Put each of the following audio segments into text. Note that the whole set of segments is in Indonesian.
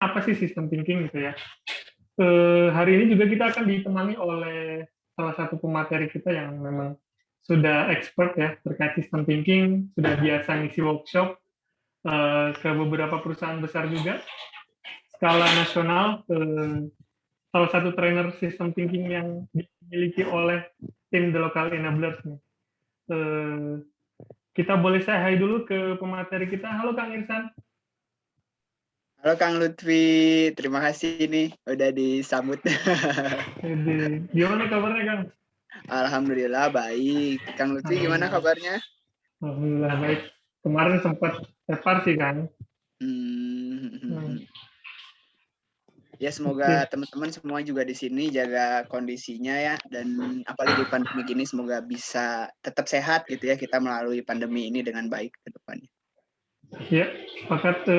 apa sih system thinking gitu ya. Hari ini juga kita akan ditemani oleh salah satu pemateri kita yang memang sudah expert ya terkait system thinking, sudah biasa ngisi workshop ke beberapa perusahaan besar juga, skala nasional, salah satu trainer system thinking yang dimiliki oleh tim The Local Enablers nih. Kita boleh say hi dulu ke pemateri kita. Halo Kang Irsan. Halo Kang Lutfi, terima kasih nih udah disambut. Gimana kabarnya Kang? Alhamdulillah baik. Kang Lutfi gimana kabarnya? Alhamdulillah baik. Kemarin sempat tepar sih kan. Ya semoga teman-teman semua juga di sini jaga kondisinya ya, dan apalagi di pandemi gini semoga bisa tetap sehat gitu ya, kita melalui pandemi ini dengan baik ke depannya. Ya, sepakat.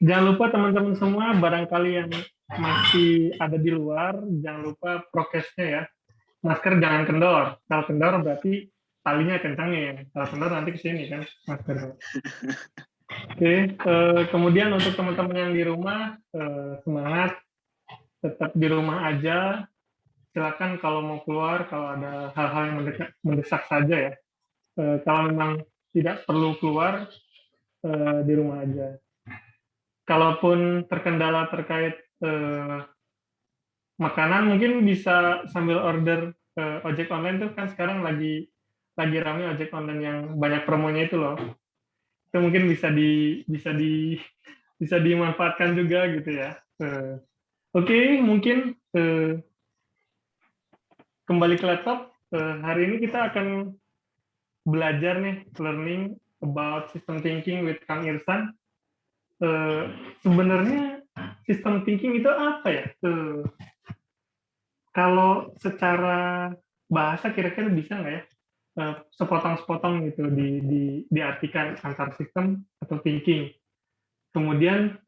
Jangan lupa teman-teman semua, barangkali yang masih ada di luar, jangan lupa prokesnya ya. Masker jangan kendor. Kalau kendor berarti talinya kencangin. Kalau kendor nanti ke sini kan masker. Oke, kemudian untuk teman-teman yang di rumah, semangat, tetap di rumah aja. Silakan kalau mau keluar, kalau ada hal-hal yang mendesak saja ya. Kalau memang tidak perlu keluar, di rumah aja. Kalaupun terkendala terkait makanan, mungkin bisa sambil order ojek online tuh kan sekarang lagi ramai ojek online yang banyak promonya itu loh. Itu mungkin bisa dimanfaatkan juga gitu ya. Oke, mungkin kembali ke laptop. Hari ini kita akan belajar nih, learning about system thinking with Kang Irsan. Sebenarnya system thinking itu apa ya? Kalau secara bahasa kira-kira bisa nggak ya? Sepotong-sepotong gitu diartikan antar sistem atau thinking. Kemudian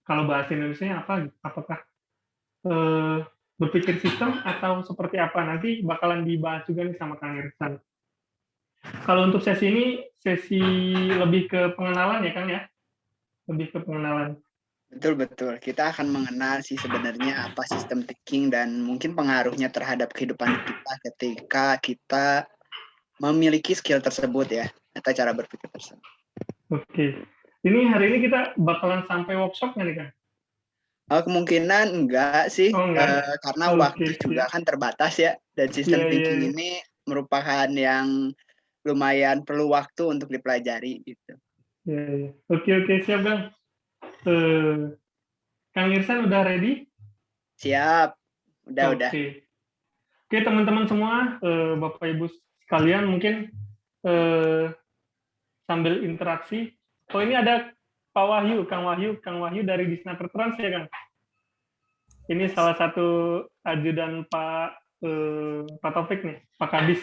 kalau bahasa Indonesia apa? Apakah berpikir sistem atau seperti apa? Nanti bakalan dibahas juga nih sama Kang Irsan. Kalau untuk sesi ini, sesi lebih ke pengenalan ya Kang ya? Lebih ke pengenalan. Betul. Kita akan mengenal sih sebenarnya apa sistem thinking dan mungkin pengaruhnya terhadap kehidupan kita ketika kita memiliki skill tersebut ya, atau cara berpikir tersebut. Oke. Ini hari ini kita bakalan sampai workshopnya nih Kang? Kemungkinan enggak sih, karena waktu juga kan terbatas ya, dan sistem thinking ini merupakan yang lumayan perlu waktu untuk dipelajari gitu. Oke, siap Kang. Kang Irsan udah ready? Siap, udah. Oke teman-teman semua, Bapak Ibu sekalian mungkin sambil interaksi. Oh ini ada Pak Wahyu, Kang Wahyu dari Disnaker Trans ya Kang. Ini salah satu ajudan Pak Taufik nih, Pak Kadis.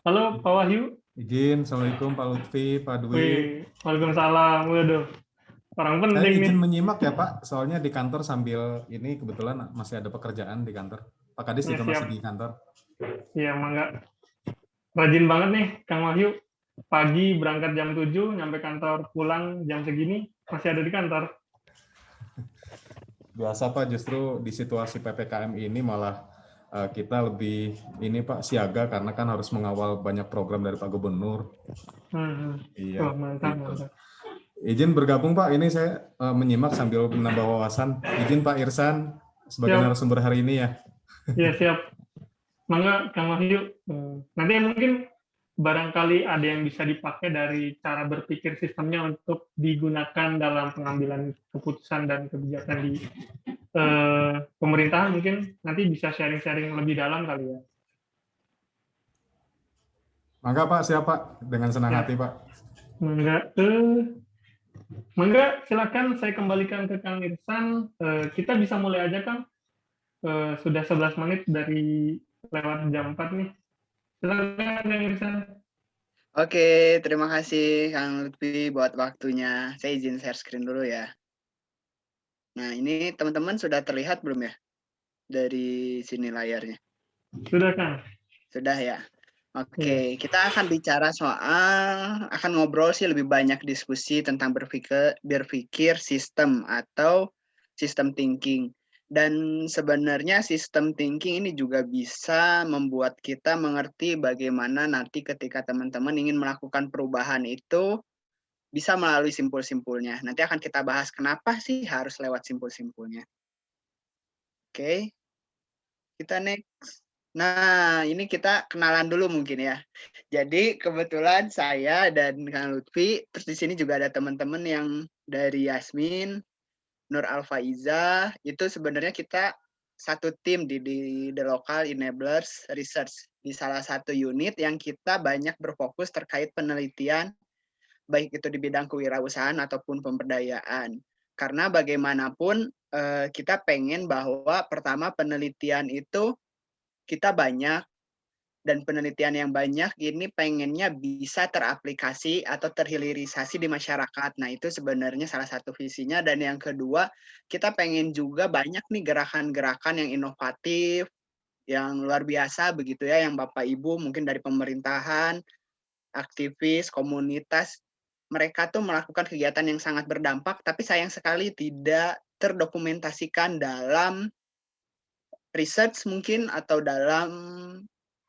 Halo Pak Wahyu. Assalamualaikum Pak Lutfi, Pak Dwi. Waalaikumsalam. Waduh, orang penting Saya nih. izin menyimak ya Pak, soalnya di kantor sambil ini kebetulan masih ada pekerjaan di kantor. Pak Kadis juga masih di kantor. Iya, mangga. Rajin banget nih Kang Wahyu. Pagi berangkat jam 7, nyampe kantor pulang jam segini, masih ada di kantor. Biasa Pak, justru di situasi PPKM ini malah kita lebih ini Pak siaga karena kan harus mengawal banyak program dari Pak Gubernur. Iya. Mantap. Izin bergabung Pak, ini saya menyimak sambil menambah wawasan. Izin Pak Irsan sebagai narasumber hari ini ya. Iya siap. Mangga Kang Wahyu. Nanti mungkin barangkali ada yang bisa dipakai dari cara berpikir sistemnya untuk digunakan dalam pengambilan keputusan dan kebijakan di pemerintahan, mungkin nanti bisa sharing-sharing lebih dalam kali ya. Mangga Pak, siap Pak, dengan senang hati Pak. Mangga, silakan saya kembalikan ke Kang Irsan. Kita bisa mulai aja Kang. Sudah 11 menit dari lewat jam 4 nih. Silakan Kang Irsan. Oke, terima kasih Kang Lutfi buat waktunya. Saya izin share screen dulu ya. Nah, ini teman-teman sudah terlihat belum ya? Dari sini layarnya. Sudah Kang. Sudah ya. Oke, kita akan bicara akan ngobrol sih lebih banyak diskusi tentang berpikir sistem atau sistem thinking. Dan sebenarnya sistem thinking ini juga bisa membuat kita mengerti bagaimana nanti ketika teman-teman ingin melakukan perubahan itu bisa melalui simpul-simpulnya. Nanti akan kita bahas kenapa sih harus lewat simpul-simpulnya. Oke, kita next. Nah, ini kita kenalan dulu mungkin ya. Jadi kebetulan saya dan Kang Lutfi, terus di sini juga ada teman-teman yang dari Yasmin, Nur Alfaiza, itu sebenarnya kita satu tim di The Local Enablers Research, di salah satu unit yang kita banyak berfokus terkait penelitian, baik itu di bidang kewirausahaan ataupun pemberdayaan. Karena bagaimanapun kita pengen bahwa pertama penelitian itu kita banyak, dan penelitian yang banyak ini pengennya bisa teraplikasi atau terhilirisasi di masyarakat. Nah, itu sebenarnya salah satu visinya. Dan yang kedua, kita pengen juga banyak nih gerakan-gerakan yang inovatif, yang luar biasa begitu ya, yang Bapak Ibu mungkin dari pemerintahan, aktivis, komunitas, mereka tuh melakukan kegiatan yang sangat berdampak, tapi sayang sekali tidak terdokumentasikan dalam research mungkin atau dalam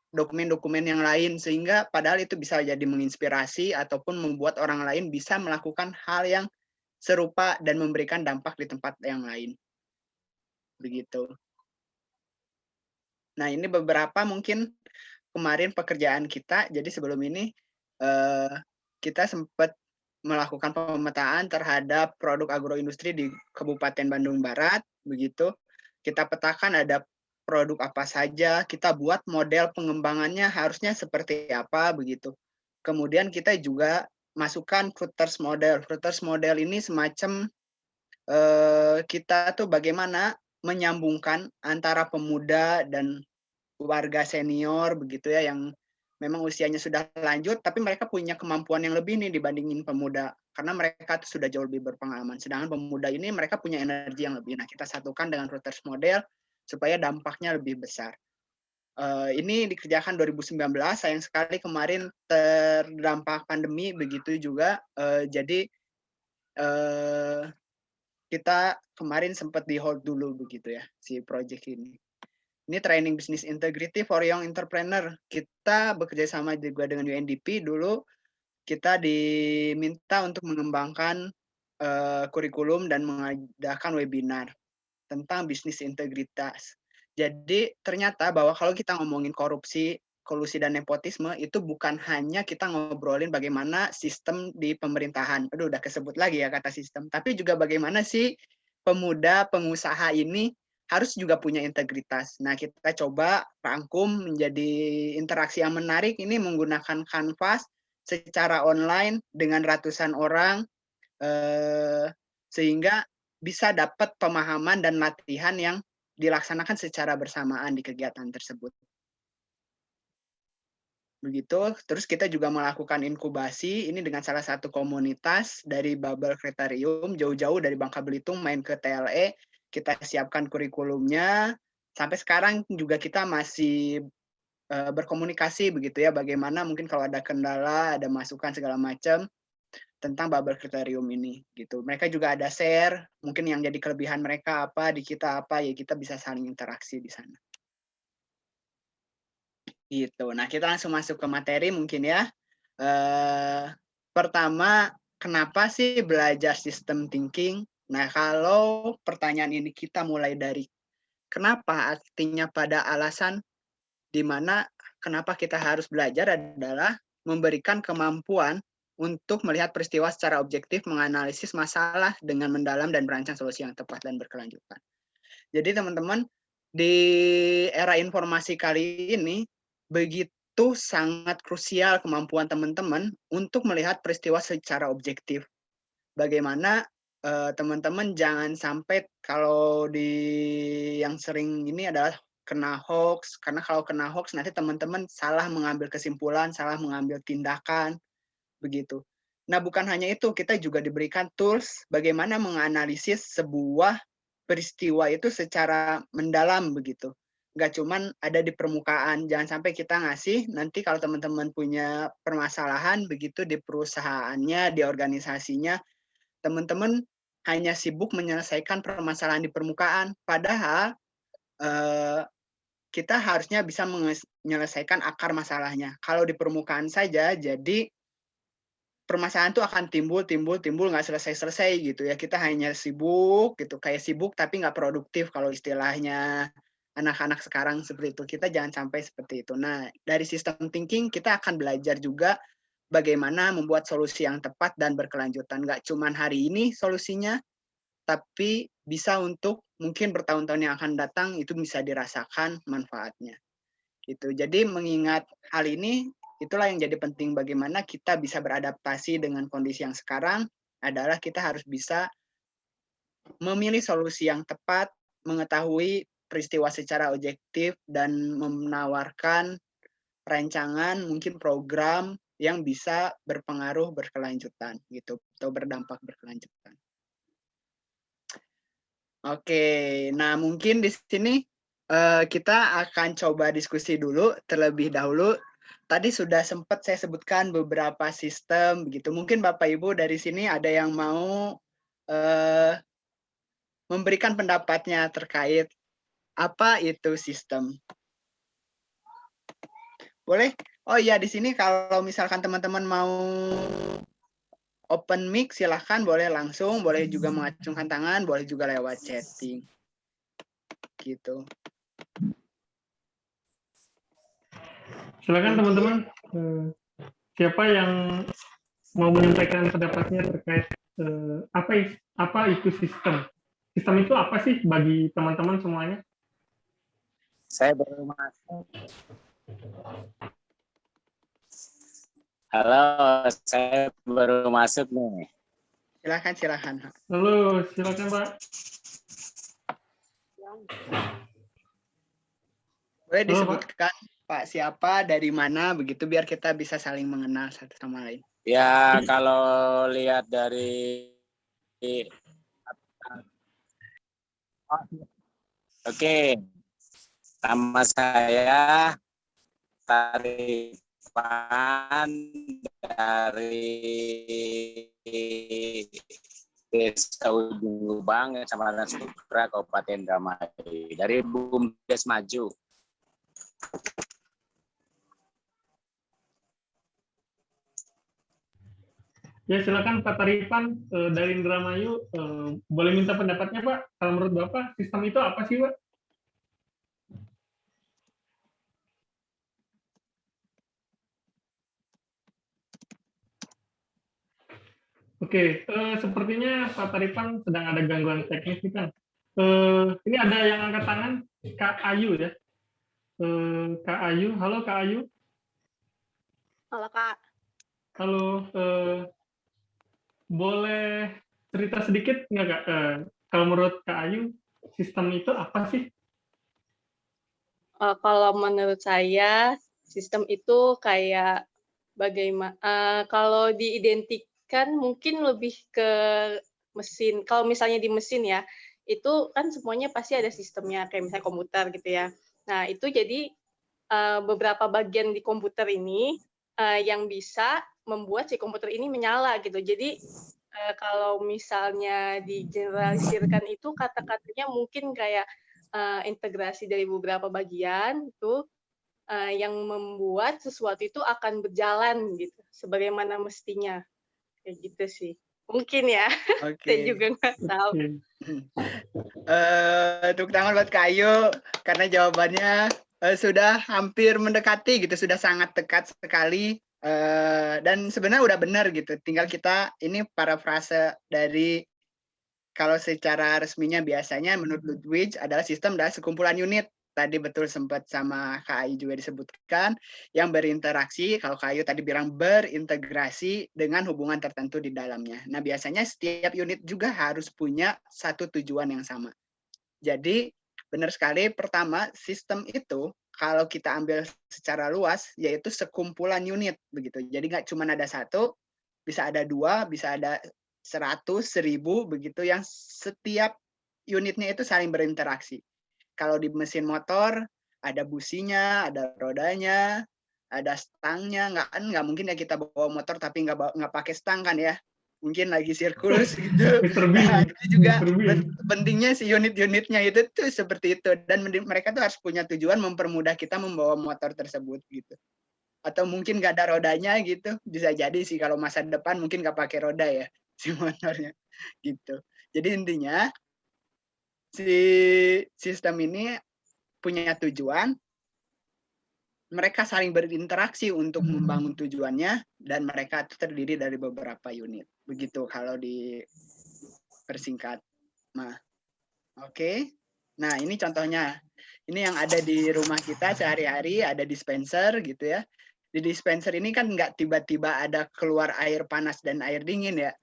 dokumen-dokumen yang lain, sehingga padahal itu bisa jadi menginspirasi ataupun membuat orang lain bisa melakukan hal yang serupa dan memberikan dampak di tempat yang lain. Begitu. Nah, ini beberapa mungkin kemarin pekerjaan kita. Jadi sebelum ini kita sempat melakukan pemetaan terhadap produk agroindustri di Kabupaten Bandung Barat, begitu. Kita petakan ada produk apa saja, kita buat model pengembangannya harusnya seperti apa, begitu. Kemudian kita juga masukkan Fruiters Model. Fruiters Model ini semacam kita tuh bagaimana menyambungkan antara pemuda dan warga senior, begitu ya, yang memang usianya sudah lanjut, tapi mereka punya kemampuan yang lebih nih dibandingin pemuda, karena mereka tuh sudah jauh lebih berpengalaman. Sedangkan pemuda ini mereka punya energi yang lebih. Nah, kita satukan dengan Reuters Model supaya dampaknya lebih besar. Ini dikerjakan 2019, sayang sekali kemarin terdampak pandemi, begitu juga. Jadi kita kemarin sempat di hold dulu begitu ya, si project ini. Ini training business integrity for young entrepreneur. Kita bekerja sama juga dengan UNDP dulu. Kita diminta untuk mengembangkan kurikulum dan mengadakan webinar tentang bisnis integritas. Jadi ternyata bahwa kalau kita ngomongin korupsi, kolusi dan nepotisme itu bukan hanya kita ngobrolin bagaimana sistem di pemerintahan. Aduh, udah kesebut lagi ya kata sistem. Tapi juga bagaimana sih pemuda pengusaha ini harus juga punya integritas. Nah, kita coba rangkum menjadi interaksi yang menarik ini menggunakan Canvas secara online dengan ratusan orang, sehingga bisa dapat pemahaman dan latihan yang dilaksanakan secara bersamaan di kegiatan tersebut. Begitu, terus kita juga melakukan inkubasi ini dengan salah satu komunitas dari Bubble Kretarium, jauh-jauh dari Bangka Belitung main ke TLE, kita siapkan kurikulumnya. Sampai sekarang juga kita masih berkomunikasi begitu ya, bagaimana mungkin kalau ada kendala, ada masukan segala macam tentang Bubble Kriterium ini gitu. Mereka juga ada share, mungkin yang jadi kelebihan mereka apa, di kita apa, ya kita bisa saling interaksi di sana. Gitu. Nah, kita langsung masuk ke materi mungkin ya. Pertama, kenapa sih belajar sistem thinking? Nah, kalau pertanyaan ini kita mulai dari kenapa, artinya pada alasan di mana kenapa kita harus belajar adalah memberikan kemampuan untuk melihat peristiwa secara objektif, menganalisis masalah dengan mendalam dan merancang solusi yang tepat dan berkelanjutan. Jadi teman-teman, di era informasi kali ini, begitu sangat krusial kemampuan teman-teman untuk melihat peristiwa secara objektif. Bagaimana teman-teman jangan sampai kalau di yang sering ini adalah kena hoax, karena kalau kena hoax nanti teman-teman salah mengambil kesimpulan, salah mengambil tindakan, begitu. Nah, bukan hanya itu, kita juga diberikan tools bagaimana menganalisis sebuah peristiwa itu secara mendalam begitu. nggak cuman ada di permukaan. Jangan sampai kita ngasih, nanti kalau teman-teman punya permasalahan begitu di perusahaannya, di organisasinya, teman-teman hanya sibuk menyelesaikan permasalahan di permukaan. Padahal kita harusnya bisa menyelesaikan akar masalahnya. Kalau di permukaan saja, jadi permasalahan itu akan timbul, nggak selesai-selesai gitu ya. Kita hanya sibuk gitu, kayak sibuk tapi nggak produktif kalau istilahnya anak-anak sekarang seperti itu. Kita jangan sampai seperti itu. Nah, dari sistem thinking kita akan belajar juga bagaimana membuat solusi yang tepat dan berkelanjutan. Nggak cuma hari ini solusinya, tapi bisa untuk mungkin bertahun-tahun yang akan datang itu bisa dirasakan manfaatnya. Itu. Jadi mengingat hal ini, itulah yang jadi penting bagaimana kita bisa beradaptasi dengan kondisi yang sekarang adalah kita harus bisa memilih solusi yang tepat, mengetahui peristiwa secara objektif, dan menawarkan rancangan, mungkin program yang bisa berpengaruh berkelanjutan gitu, atau berdampak berkelanjutan. Oke, nah mungkin di sini kita akan coba diskusi dulu terlebih dahulu. Tadi sudah sempat saya sebutkan beberapa sistem begitu. Mungkin Bapak Ibu dari sini ada yang mau memberikan pendapatnya terkait apa itu sistem. Boleh? Oh iya, di sini kalau misalkan teman-teman mau open mic silahkan, boleh langsung, boleh juga mengacungkan tangan, boleh juga lewat chatting. Gitu. Silakan teman-teman, siapa yang mau menyampaikan pendapatnya terkait apa itu sistem? Sistem itu apa sih bagi teman-teman semuanya? Saya baru masuk. Halo, saya baru masuk nih. Silakan. Halo, silakan Pak. Boleh disebutkan Pak siapa, dari mana, begitu biar kita bisa saling mengenal satu sama lain. Ya, kalau lihat dari Oke. Nama saya Taripan dari Desa Ujung Lubang, Kecamatan Sukra, Kabupaten Indramayu, dari BUMDes Maju. Ya, silakan Pak Taripan dari Indramayu. Boleh minta pendapatnya Pak? Kalau menurut Bapak, sistem itu apa sih Pak? Oke, sepertinya Pak Taripan sedang ada gangguan teknis nih kan. Ini ada yang angkat tangan, Kak Ayu ya. Kak Ayu, halo Kak Ayu. Halo Kak. Halo, boleh cerita sedikit nggak Kak? Kalau menurut Kak Ayu, sistem itu apa sih? Kalau menurut saya, sistem itu kayak bagaimana, kalau diidentikan mungkin lebih ke mesin. Kalau misalnya di mesin ya, itu kan semuanya pasti ada sistemnya, kayak misalnya komputer gitu ya. Nah, itu jadi beberapa bagian di komputer ini yang bisa membuat si komputer ini menyala gitu. Jadi kalau misalnya digeneralisirkan itu kata-katanya mungkin kayak integrasi dari beberapa bagian itu yang membuat sesuatu itu akan berjalan gitu sebagaimana mestinya, kayak gitu sih mungkin ya. Saya juga nggak tahu. Tepuk tangan buat Kak Ayu karena jawabannya sudah hampir mendekati gitu, sudah sangat dekat sekali. Dan sebenarnya udah benar gitu, tinggal kita ini parafrase dari kalau secara resminya biasanya menurut Ludwig adalah sistem adalah sekumpulan unit. Tadi betul sempat sama Kak Ayu juga disebutkan yang berinteraksi, kalau Kak Ayu tadi bilang berintegrasi dengan hubungan tertentu di dalamnya. Nah, biasanya setiap unit juga harus punya satu tujuan yang sama. Jadi benar sekali, pertama sistem itu kalau kita ambil secara luas yaitu sekumpulan unit begitu. Jadi nggak cuma ada satu, bisa ada dua, bisa ada 100, 1000 begitu yang setiap unitnya itu saling berinteraksi. Kalau di mesin motor ada businya, ada rodanya, ada stangnya. Nggak mungkin ya kita bawa motor tapi nggak pakai stang kan ya. Mungkin lagi sirkus gitu. Mr. Bean. Nah, itu juga Mr. Bean. pentingnya si unit-unitnya itu tuh seperti itu. Dan mereka tuh harus punya tujuan mempermudah kita membawa motor tersebut gitu. Atau mungkin nggak ada rodanya gitu, bisa jadi sih kalau masa depan mungkin nggak pakai roda ya si motornya gitu. Jadi intinya si sistem ini punya tujuan, mereka saling berinteraksi untuk membangun tujuannya, dan mereka terdiri dari beberapa unit. Begitu kalau dipersingkat. Nah, oke. Nah, ini contohnya. Ini yang ada di rumah kita sehari-hari, ada dispenser gitu ya. Di dispenser ini kan nggak tiba-tiba ada keluar air panas dan air dingin ya,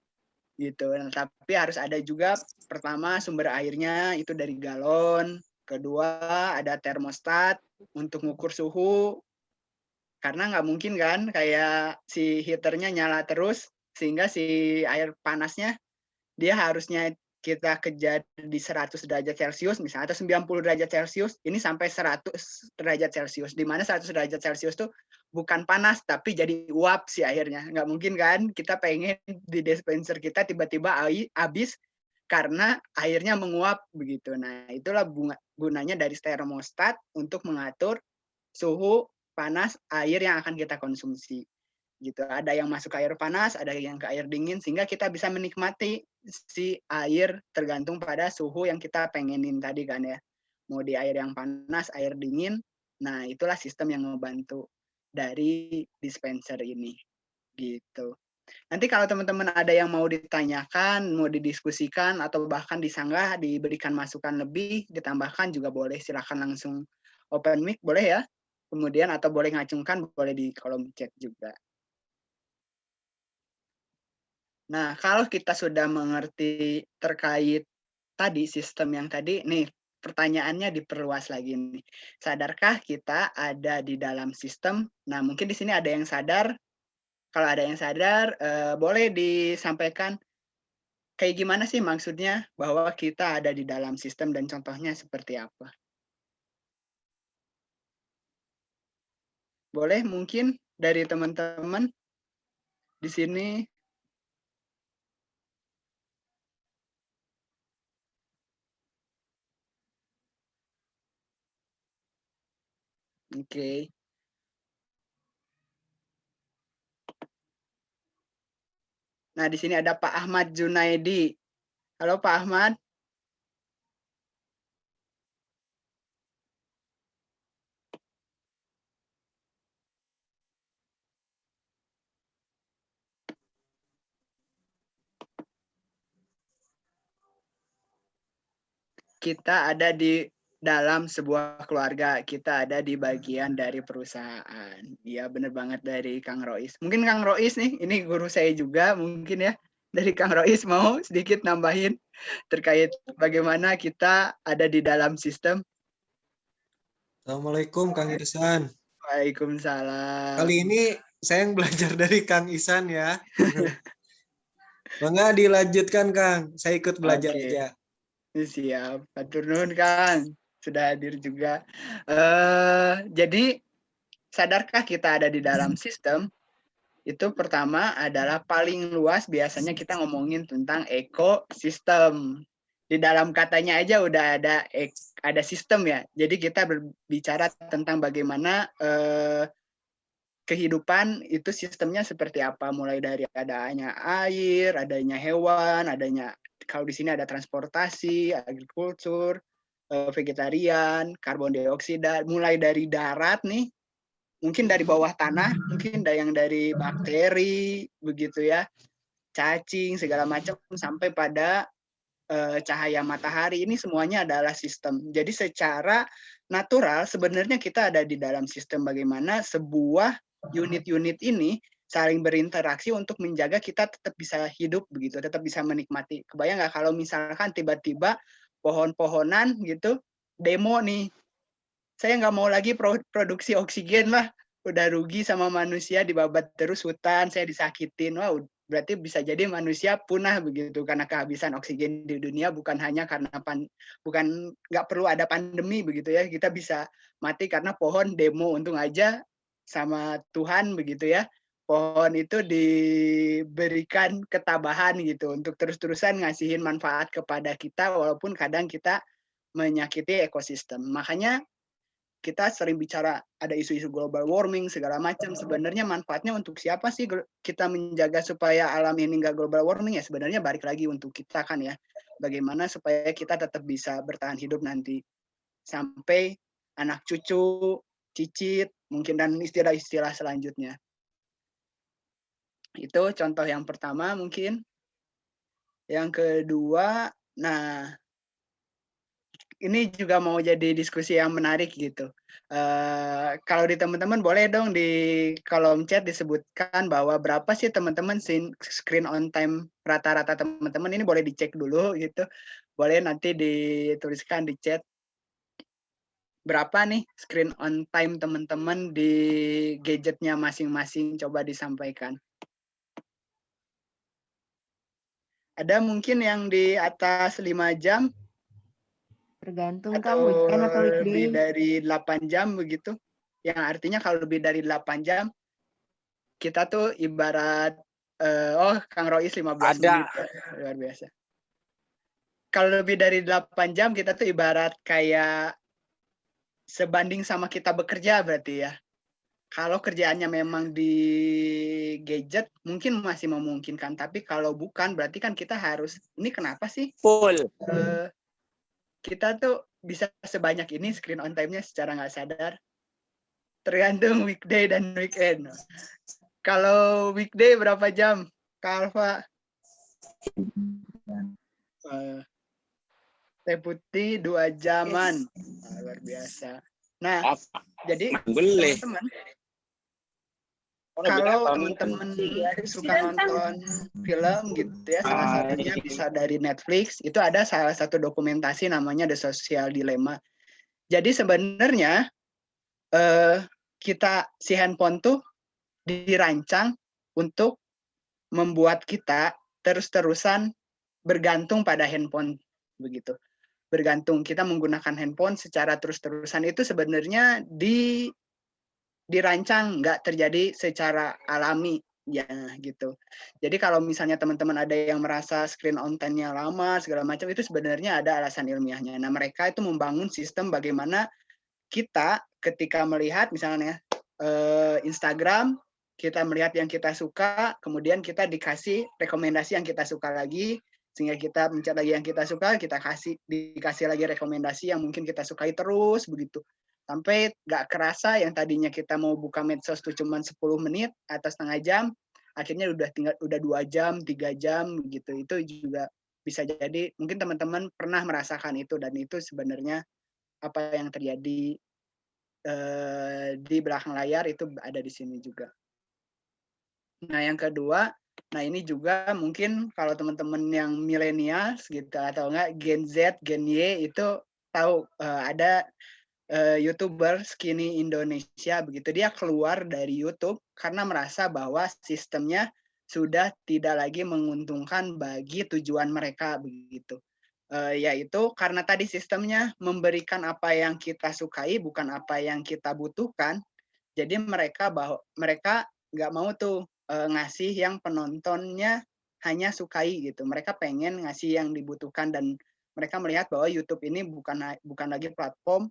gitu. Nah, tapi harus ada juga, pertama sumber airnya itu dari galon, kedua ada termostat untuk mengukur suhu, karena nggak mungkin kan kayak si heaternya nyala terus sehingga si air panasnya dia harusnya kita kejar di 100 derajat Celcius misalnya, atau 90 derajat Celcius, ini sampai 100 derajat Celcius, di mana 100 derajat Celcius tuh bukan panas, tapi jadi uap si airnya. Nggak mungkin kan kita pengen di dispenser kita tiba-tiba habis karena airnya menguap begitu. Nah, itulah gunanya dari termostat untuk mengatur suhu panas air yang akan kita konsumsi. Gitu. Ada yang masuk ke air panas, ada yang ke air dingin, sehingga kita bisa menikmati si air tergantung pada suhu yang kita pengenin tadi kan ya. Mau di air yang panas, air dingin. Nah, itulah sistem yang membantu dari dispenser ini. Gitu. Nanti kalau teman-teman ada yang mau ditanyakan, mau didiskusikan, atau bahkan disanggah, diberikan masukan lebih, ditambahkan juga boleh. Silakan langsung open mic, boleh ya. Kemudian atau boleh ngacungkan, boleh di kolom chat juga. Nah, kalau kita sudah mengerti terkait tadi sistem yang tadi, nih pertanyaannya diperluas lagi nih. Sadarkah kita ada di dalam sistem? Nah, mungkin di sini ada yang sadar. Kalau ada yang sadar, boleh disampaikan kayak gimana sih maksudnya bahwa kita ada di dalam sistem dan contohnya seperti apa? Boleh mungkin dari teman-teman di sini. Oke. Nah, di sini ada Pak Ahmad Junaidi. Halo Pak Ahmad. Kita ada di dalam sebuah keluarga, kita ada di bagian dari perusahaan. Iya, bener banget dari Kang Rois. Mungkin Kang Rois nih, ini guru saya juga mungkin ya. Dari Kang Rois mau sedikit nambahin terkait bagaimana kita ada di dalam sistem. Assalamualaikum Kang Irsan. Waalaikumsalam. Kali ini saya yang belajar dari Kang Isan ya. Bangga dilanjutkan Kang, saya ikut belajar aja. Siap, Hatur nuhun Kang, sudah hadir juga. Jadi, sadarkah kita ada di dalam sistem? Itu pertama adalah paling luas biasanya kita ngomongin tentang ekosistem. Di dalam katanya aja udah ada sistem ya. Jadi kita berbicara tentang bagaimana kehidupan itu sistemnya seperti apa, mulai dari adanya air, adanya hewan, adanya kalau di sini ada transportasi, agrikultur, vegetarian, karbon dioksida, mulai dari darat nih, mungkin dari bawah tanah, mungkin ada yang dari bakteri, begitu ya, cacing, segala macam, sampai pada cahaya matahari, ini semuanya adalah sistem. Jadi secara natural sebenarnya kita ada di dalam sistem, bagaimana sebuah unit-unit ini saling berinteraksi untuk menjaga kita tetap bisa hidup begitu, tetap bisa menikmati. Kebayang nggak kalau misalkan tiba-tiba pohon-pohonan gitu demo nih, saya nggak mau lagi produksi oksigen lah, udah rugi sama manusia, dibabat terus hutan, saya disakitin, wah berarti bisa jadi manusia punah begitu karena kehabisan oksigen di dunia, bukan hanya karena bukan nggak perlu ada pandemi begitu ya, kita bisa mati karena pohon demo. Untung aja sama Tuhan begitu ya, pohon itu diberikan ketabahan gitu untuk terus-terusan ngasihin manfaat kepada kita walaupun kadang kita menyakiti ekosistem. Makanya kita sering bicara ada isu-isu global warming segala macam. Sebenarnya manfaatnya untuk siapa sih kita menjaga supaya alam ini nggak global warming? Ya sebenarnya balik lagi untuk kita kan ya. Bagaimana supaya kita tetap bisa bertahan hidup nanti sampai anak cucu, cicit, mungkin dan istilah-istilah selanjutnya. Itu contoh yang pertama mungkin. Yang kedua, nah ini juga mau jadi diskusi yang menarik gitu. Kalau di teman-teman boleh dong di kolom chat disebutkan bahwa berapa sih teman-teman screen on time rata-rata teman-teman, ini boleh dicek dulu gitu. Boleh nanti dituliskan di chat. Berapa nih screen on time teman-teman di gadgetnya masing-masing, coba disampaikan. Ada mungkin yang di atas 5 jam? Tergantung Atau weekend atau lebih weekday. dari 8 jam begitu. Yang artinya kalau lebih dari 8 jam, kita tuh ibarat, Kang Rois 15 Ada. menit. Luar biasa. Kalau lebih dari 8 jam, kita tuh ibarat kayak sebanding sama kita bekerja berarti ya. Kalau kerjaannya memang di gadget, mungkin masih memungkinkan. Tapi kalau bukan, berarti kan kita harus, ini kenapa sih? Full. Kita tuh bisa sebanyak ini screen on time-nya secara nggak sadar. Tergantung weekday dan weekend. Kalau weekday berapa jam, Kak Alfa? Teh putih 2 jaman. Luar biasa. Nah, jadi teman-teman, kalau teman-teman suka nonton film gitu ya, salah satunya bisa dari Netflix, itu ada salah satu dokumentasi namanya The Social Dilemma. Jadi sebenarnya kita si handphone tuh dirancang untuk membuat kita terus-terusan bergantung pada handphone begitu. Bergantung, kita menggunakan handphone secara terus-terusan itu sebenarnya dirancang, nggak terjadi secara alami ya gitu. Jadi kalau misalnya teman-teman ada yang merasa screen on time-nya lama segala macam, itu sebenarnya ada alasan ilmiahnya. Nah, mereka itu membangun sistem bagaimana kita ketika melihat misalnya Instagram, kita melihat yang kita suka, kemudian kita dikasih rekomendasi yang kita suka lagi, sehingga kita mencari lagi yang kita suka, kita dikasih lagi rekomendasi yang mungkin kita sukai terus begitu. Sampai nggak kerasa yang tadinya kita mau buka medsos tuh cuma 10 menit atau setengah jam, akhirnya udah 2 jam, 3 jam gitu. Itu juga bisa jadi mungkin teman-teman pernah merasakan itu, dan itu sebenarnya apa yang terjadi di belakang layar itu ada di sini juga. Nah, yang kedua, nah ini juga mungkin kalau teman-teman yang milenials gitu atau enggak Gen Z, Gen Y itu tahu ada YouTuber Skinny Indonesia begitu. Dia keluar dari YouTube karena merasa bahwa sistemnya sudah tidak lagi menguntungkan bagi tujuan mereka begitu. Yaitu karena tadi sistemnya memberikan apa yang kita sukai bukan apa yang kita butuhkan. Jadi mereka nggak mau tuh ngasih yang penontonnya hanya sukai gitu. Mereka pengen ngasih yang dibutuhkan, dan mereka melihat bahwa YouTube ini bukan lagi platform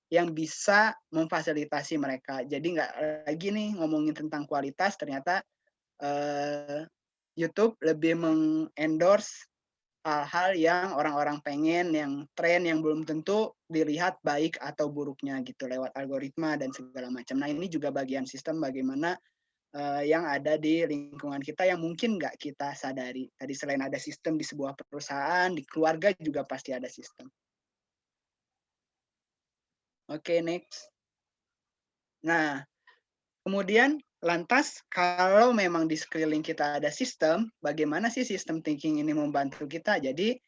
yang bisa memfasilitasi mereka. Jadi nggak lagi nih ngomongin tentang kualitas, ternyata YouTube lebih mengendorse hal-hal yang orang-orang pengen, yang tren yang belum tentu dilihat baik atau buruknya gitu lewat algoritma dan segala macam. Nah, ini juga bagian sistem bagaimana yang ada di lingkungan kita yang mungkin nggak kita sadari. Tadi selain ada sistem di sebuah perusahaan, di keluarga juga pasti ada sistem. Oke, next. Nah, kemudian lantas kalau memang di sekeliling kita ada sistem, bagaimana sih sistem thinking ini membantu kita? Jadi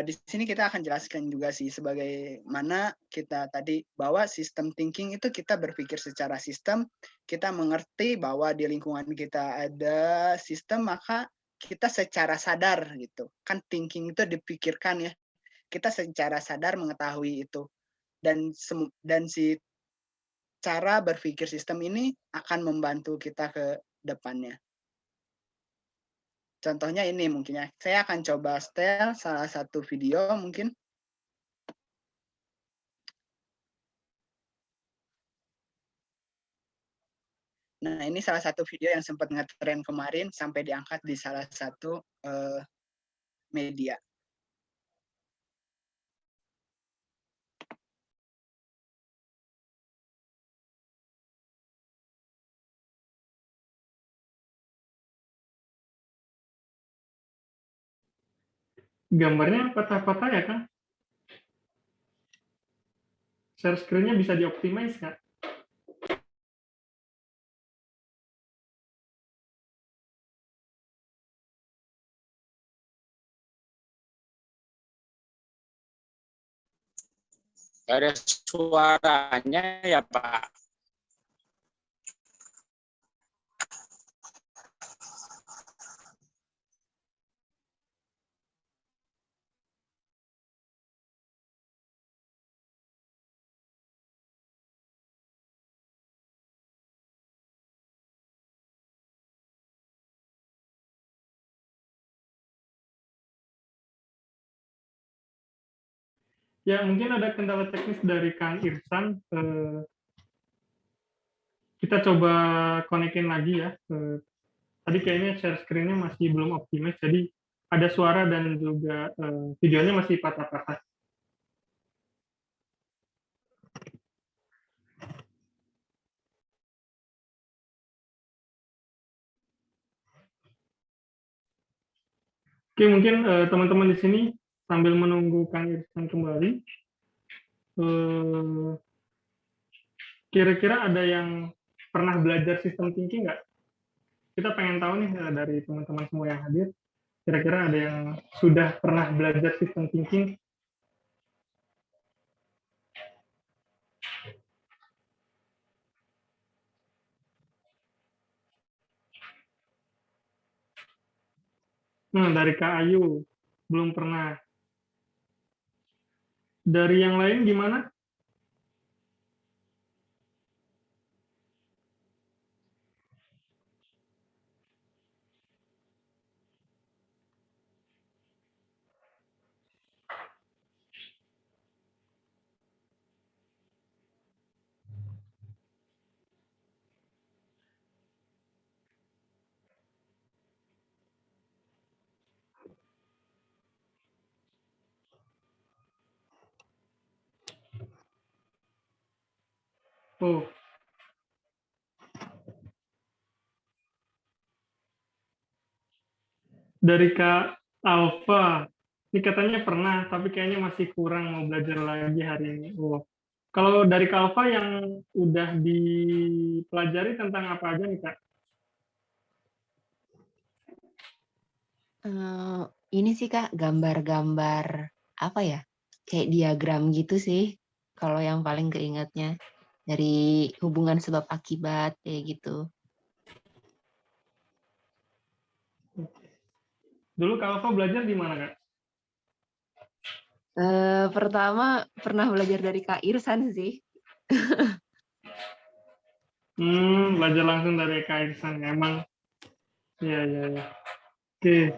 Di sini kita akan jelaskan juga sih sebagaimana kita tadi bahwa sistem thinking itu kita berpikir secara sistem, kita mengerti bahwa di lingkungan kita ada sistem, maka kita secara sadar gitu. Kan thinking itu dipikirkan ya. Kita secara sadar mengetahui itu. Dan si cara berpikir sistem ini akan membantu kita ke depannya. Contohnya ini mungkin ya. Saya akan coba setel salah satu video mungkin. Nah, ini salah satu video yang sempat ngetren kemarin sampai diangkat di salah satu media. Gambarnya patah-patah ya, Kang? Share screen-nya bisa dioptimize nggak? Ada suaranya ya Pak. Ya, mungkin ada kendala teknis dari Kang Irsan. Kita coba konekin lagi ya. Tadi kayaknya share screen-nya masih belum optimis, jadi ada suara dan juga videonya masih patah-patah. Oke, mungkin teman-teman di sini sambil menunggu Kang Irsan kembali, kira-kira ada yang pernah belajar sistem thinking nggak? Kita pengen tahu nih dari teman-teman semua yang hadir, kira-kira ada yang sudah pernah belajar sistem thinking? Nah, dari Kak Ayu, belum pernah. Dari yang lain gimana? Oh, dari Kak Alfa, ini katanya pernah, tapi kayaknya masih kurang mau belajar lagi hari ini. Oh, kalau dari Kak Alfa yang udah dipelajari tentang apa aja nih Kak? Ini sih Kak, gambar-gambar apa ya? Kayak diagram gitu sih. Kalau yang paling keingetnya dari hubungan sebab akibat kayak gitu. Dulu Kak Alfa belajar di mana Kak? Pertama pernah belajar dari Kak Irsan sih. Belajar langsung dari Kak Irsan. Emang, ya, ya, ya. Oke,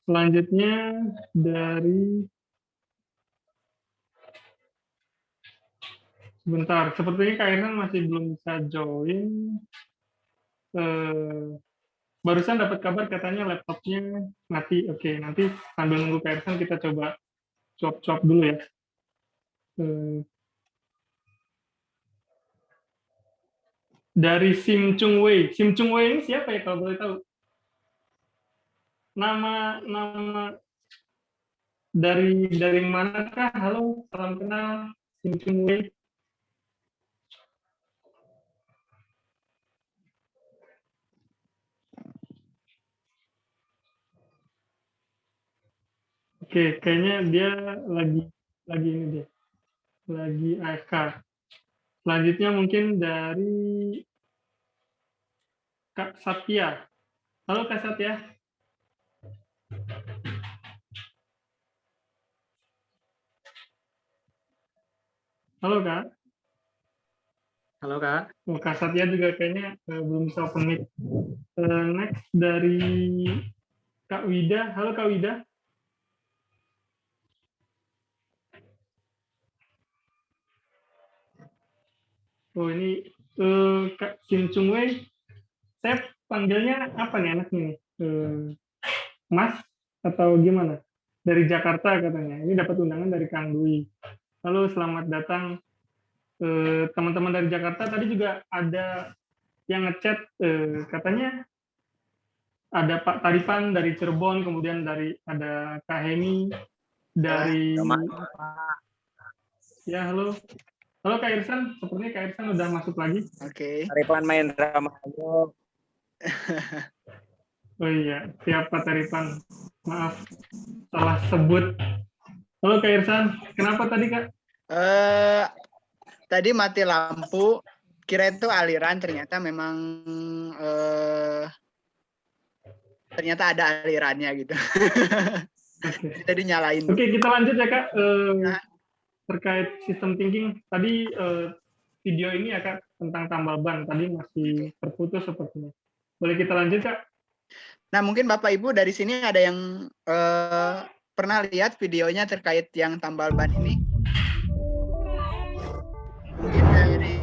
selanjutnya dari, sebentar, sepertinya Kak Irsan masih belum bisa join. Eh, Barusan dapat kabar katanya laptopnya mati. Oke, nanti sambil nunggu Kak Irsan kita coba cuap-cuap dulu ya. Eh, Dari Sim Chung Wei. Sim Chung Wei ini siapa ya kalau boleh tahu? Nama dari manakah? Halo, salam kenal. Sim Chung Wei. Oke, kayaknya dia lagi ini deh, lagi AFK. Selanjutnya mungkin dari Kak Satya. Halo Kak Satya. Halo Kak. Halo Kak. Oh, Kak Satya juga kayaknya belum bisa open mic. Next dari Kak Wida. Halo Kak Wida. Oh ini Kak Kim Chung Wei. Saya panggilnya apa nih anaknya nih? Mas atau gimana? Dari Jakarta katanya. Ini dapat undangan dari Kang Dwi. Halo, selamat datang teman-teman dari Jakarta. Tadi juga ada yang ngechat katanya ada Pak Taripan dari Cirebon, kemudian ada Kak Hemi dari ya halo Kak Irsan, sepertinya Kak Irsan udah masuk lagi. Oke. Taripan main drama aja. Oh iya, siap Pak Taripan. Maaf, salah sebut. Halo Kak Irsan, kenapa tadi Kak? Tadi mati lampu, kira itu aliran, ternyata memang ternyata ada alirannya gitu. Okay. Jadi nyalain. Oke, kita lanjut ya Kak. Terkait sistem thinking, tadi video ini ya Kak tentang tambal ban, tadi masih terputus sepertinya. Boleh kita lanjut Kak? Nah mungkin Bapak Ibu dari sini ada yang pernah lihat videonya terkait yang tambal ban ini? Mungkin dari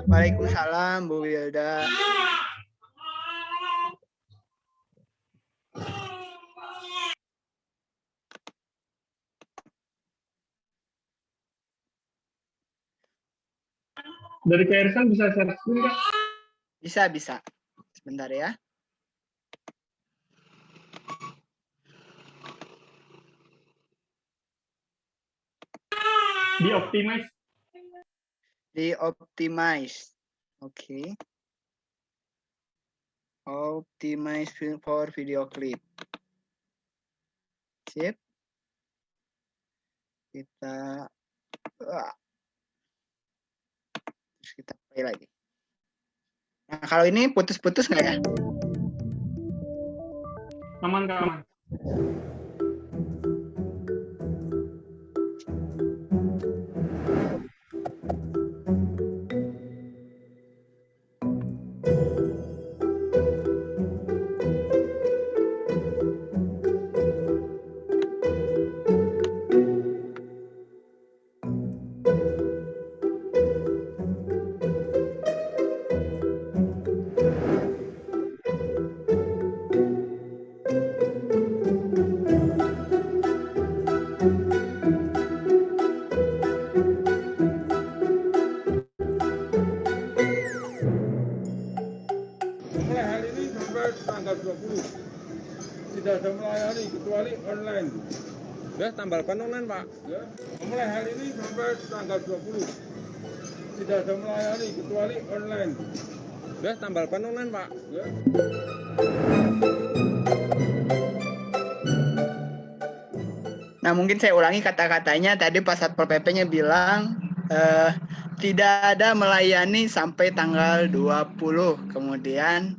Waalaikumsalam Bu Wilda. Dari Kak Irsan bisa share screen Kak? Bisa. Sebentar ya. Di optimize. Oke. Optimize for video clip. Sip. Kita terus kita play lagi. Nah, kalau ini putus-putus nggak ya? Aman Kak, aman. Tidak ada melayani kecuali online. Ya, tambal ban online, Pak. Ya, mulai hari ini sampai tanggal 20. Tidak ada melayani kecuali online. Ya, tambal ban online, Pak. Ya. Nah, mungkin saya ulangi kata-katanya. Tadi Pak Satpol PP-nya bilang tidak ada melayani sampai tanggal 20. Kemudian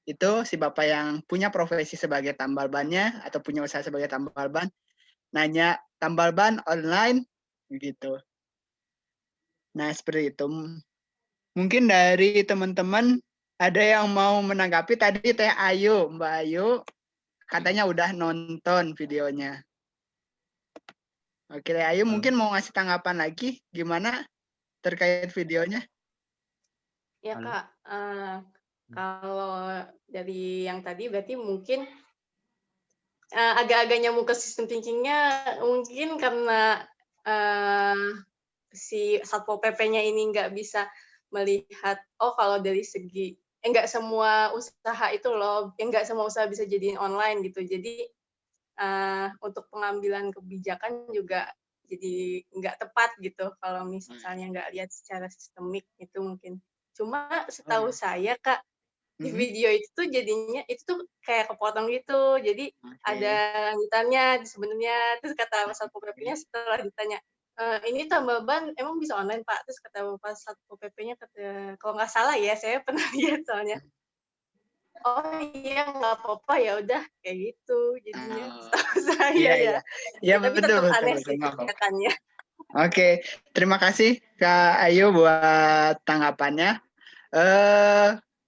itu si Bapak yang punya profesi sebagai tambal bannya atau punya usaha sebagai tambal ban nanya tambal ban online gitu. Nah, seperti itu. Mungkin dari teman-teman ada yang mau menanggapi tadi Teh Ayu, Mbak Ayu katanya udah nonton videonya. Oke, Teh Ayu mungkin mau ngasih tanggapan lagi gimana terkait videonya? Ya Kak, kalau dari yang tadi berarti mungkin agak-agak nyambung ke sistem thinking-nya mungkin karena si Satpol PP-nya ini nggak bisa melihat, oh kalau dari segi, nggak semua usaha itu loh, nggak semua usaha bisa jadiin online gitu. Jadi untuk pengambilan kebijakan juga jadi nggak tepat gitu kalau misalnya nggak lihat secara sistemik itu mungkin. Cuma setahu saya Kak, di video itu tuh jadinya itu tuh kayak kepotong gitu. Jadi ada lanjutannya sebenarnya. Terus kata Satpol PP-nya setelah ditanya, ini tambal ban emang bisa online Pak? Terus kata Bapak Satpol PP-nya, kalau nggak salah ya, saya pernah lihat soalnya. Oh iya nggak apa-apa ya udah kayak gitu jadinya setahu saya ya. Iya Tapi betul tetap betul aneh betul. sih Maaf. kebijakannya. Oke, terima kasih Kak Ayu buat tanggapannya.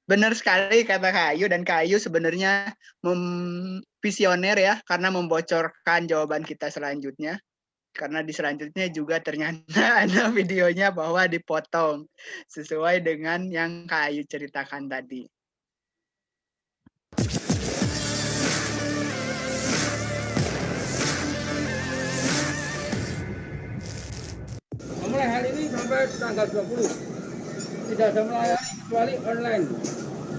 Benar sekali kata Kak Ayu, dan Kak Ayu sebenarnya visioner ya, karena membocorkan jawaban kita selanjutnya. Karena di selanjutnya juga ternyata ada videonya bahwa dipotong sesuai dengan yang Kak Ayu ceritakan tadi. Mulai hari ini sampai tanggal 20 tidak ada melayani kecuali online.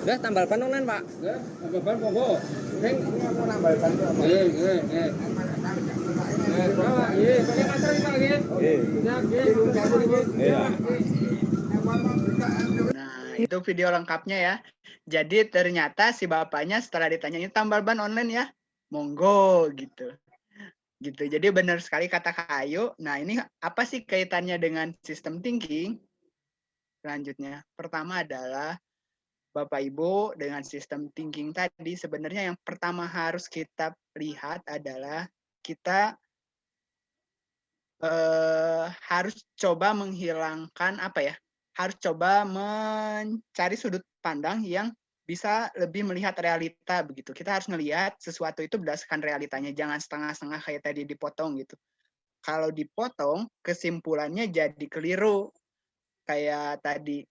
Udah tambal ban online, Pak. Ya, tambal ban monggo. Sing mau nambal ban itu apa? Nggih. Pakai masker ini Pak nggih. Siap, Nah, itu video lengkapnya ya. Jadi ternyata si bapaknya setelah ditanyanya tambal ban online ya, monggo gitu. Jadi benar sekali kata Kak Ayu. Nah, ini apa sih kaitannya dengan system thinking? Selanjutnya, pertama adalah Bapak Ibu dengan sistem thinking tadi, sebenarnya yang pertama harus kita lihat adalah kita harus coba menghilangkan harus coba mencari sudut pandang yang bisa lebih melihat realita begitu. Kita harus melihat sesuatu itu berdasarkan realitanya, jangan setengah-setengah kayak tadi dipotong gitu. Kalau dipotong, kesimpulannya jadi keliru. Kayak tadi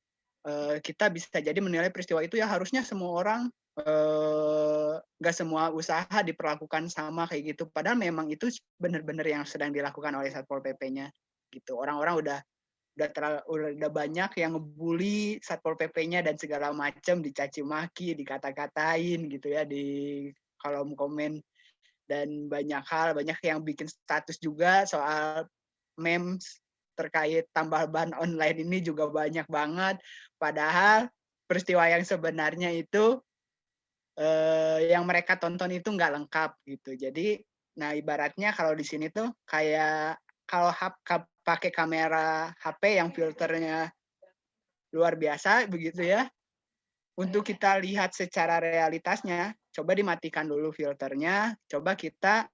kita bisa jadi menilai peristiwa itu ya harusnya semua orang nggak semua usaha diperlakukan sama kayak gitu. Padahal memang itu benar-benar yang sedang dilakukan oleh Satpol PP-nya gitu. Orang-orang udah banyak yang ngebully Satpol PP-nya dan segala macam, dicaci maki, dikata-katain gitu ya di kolom komen, dan banyak yang bikin status juga soal memes terkait tambal ban online ini juga banyak banget. Padahal peristiwa yang sebenarnya itu yang mereka tonton itu nggak lengkap gitu. Jadi, nah ibaratnya kalau di sini tuh kayak kalau pakai kamera HP yang filternya luar biasa begitu ya, untuk kita lihat secara realitasnya, coba dimatikan dulu filternya, coba kita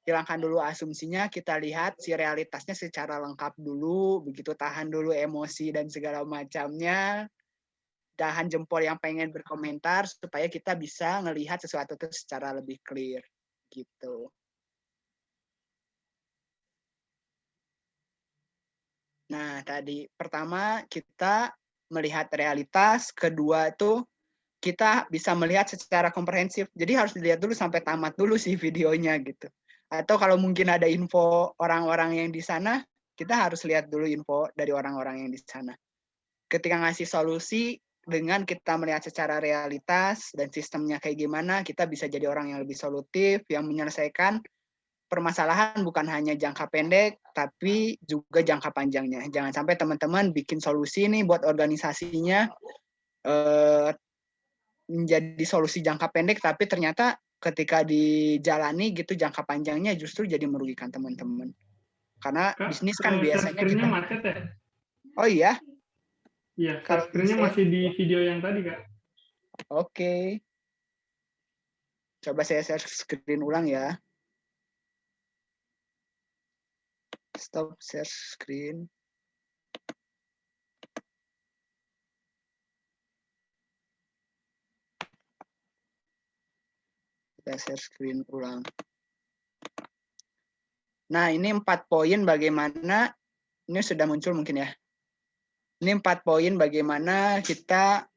hilangkan dulu asumsinya, kita lihat si realitasnya secara lengkap dulu, begitu, tahan dulu emosi dan segala macamnya, tahan jempol yang pengen berkomentar supaya kita bisa ngelihat sesuatu itu secara lebih clear gitu. Nah, tadi pertama kita melihat realitas, kedua itu kita bisa melihat secara komprehensif. Jadi harus dilihat dulu sampai tamat dulu sih videonya gitu. Atau kalau mungkin ada info orang-orang yang di sana, kita harus lihat dulu info dari orang-orang yang di sana. Ketika ngasih solusi, dengan kita melihat secara realitas dan sistemnya kayak gimana, kita bisa jadi orang yang lebih solutif, yang menyelesaikan permasalahan bukan hanya jangka pendek, tapi juga jangka panjangnya. Jangan sampai teman-teman bikin solusi nih buat organisasinya, menjadi solusi jangka pendek, tapi ternyata ketika dijalani gitu jangka panjangnya justru jadi merugikan teman-teman. Karena bisnis kan biasanya screen-nya kita... macet ya? Oh iya? Iya, Kalau screen-nya masih di video yang tadi, Kak. Oke. Coba saya share screen ulang ya. Stop share screen. Kita share screen ulang. Nah, ini 4 poin bagaimana, ini sudah muncul mungkin ya. Ini 4 poin bagaimana kita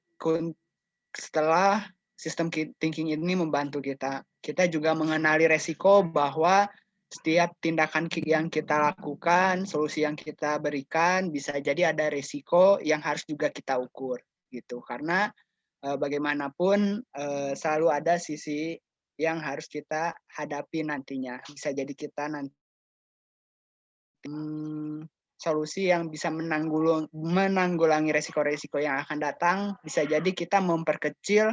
setelah sistem thinking ini membantu kita. Kita juga mengenali resiko bahwa setiap tindakan yang kita lakukan, solusi yang kita berikan, bisa jadi ada resiko yang harus juga kita ukur gitu. Karena bagaimanapun selalu ada sisi yang harus kita hadapi nantinya. Bisa jadi kita nanti solusi yang bisa menanggulangi resiko-resiko yang akan datang. Bisa jadi kita memperkecil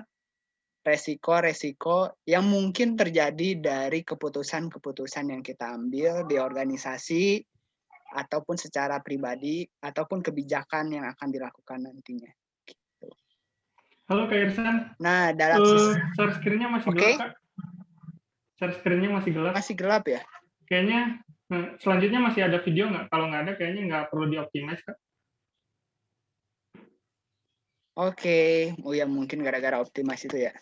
resiko-resiko yang mungkin terjadi dari keputusan-keputusan yang kita ambil di organisasi ataupun secara pribadi ataupun kebijakan yang akan dilakukan nantinya. Halo Kak Irsan. Nah, dalam share screen-nya masih gelap, Kak? Share screen-nya masih gelap? Masih gelap ya? Kayaknya selanjutnya masih ada video nggak? Kalau nggak ada, kayaknya nggak perlu dioptimize, Kak. Oke. Oh ya, mungkin gara-gara optimasi itu ya.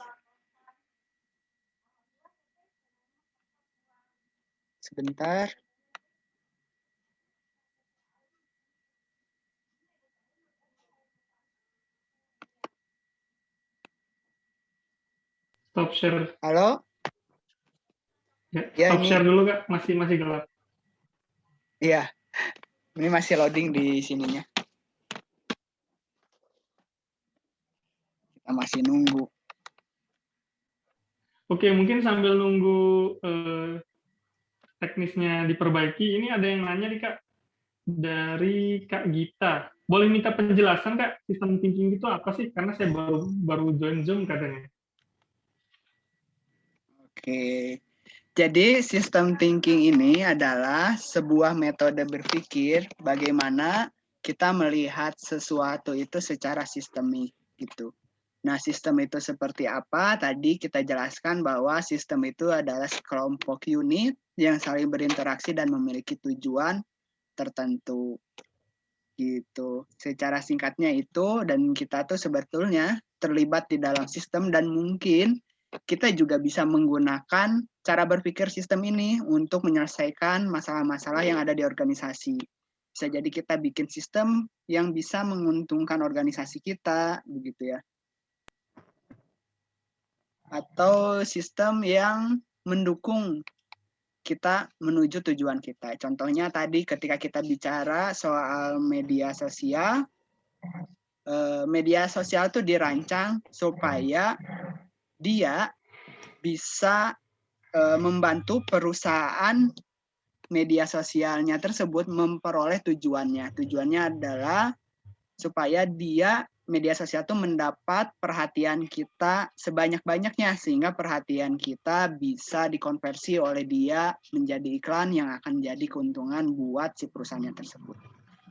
Sebentar. Stop share. Halo? Ya, stop share dulu, Kak. Masih gelap. Iya. Ini masih loading di sininya. Kita masih nunggu. Oke, mungkin sambil nunggu teknisnya diperbaiki, ini ada yang nanya nih, Kak. Dari Kak Gita. Boleh minta penjelasan, Kak, sistem thinking itu apa sih? Karena saya baru join Zoom katanya. Oke. Jadi sistem thinking ini adalah sebuah metode berpikir bagaimana kita melihat sesuatu itu secara sistemik gitu. Nah, sistem itu seperti apa? Tadi kita jelaskan bahwa sistem itu adalah sekelompok unit yang saling berinteraksi dan memiliki tujuan tertentu gitu. Secara singkatnya itu, dan kita tuh sebetulnya terlibat di dalam sistem dan mungkin kita juga bisa menggunakan cara berpikir sistem ini untuk menyelesaikan masalah-masalah yang ada di organisasi. Bisa jadi kita bikin sistem yang bisa menguntungkan organisasi kita, begitu ya. Atau sistem yang mendukung kita menuju tujuan kita. Contohnya tadi ketika kita bicara soal media sosial itu dirancang supaya dia bisa membantu perusahaan media sosialnya tersebut memperoleh tujuannya. Tujuannya adalah supaya media sosial itu mendapat perhatian kita sebanyak-banyaknya, sehingga perhatian kita bisa dikonversi oleh dia menjadi iklan yang akan menjadi keuntungan buat si perusahaannya tersebut.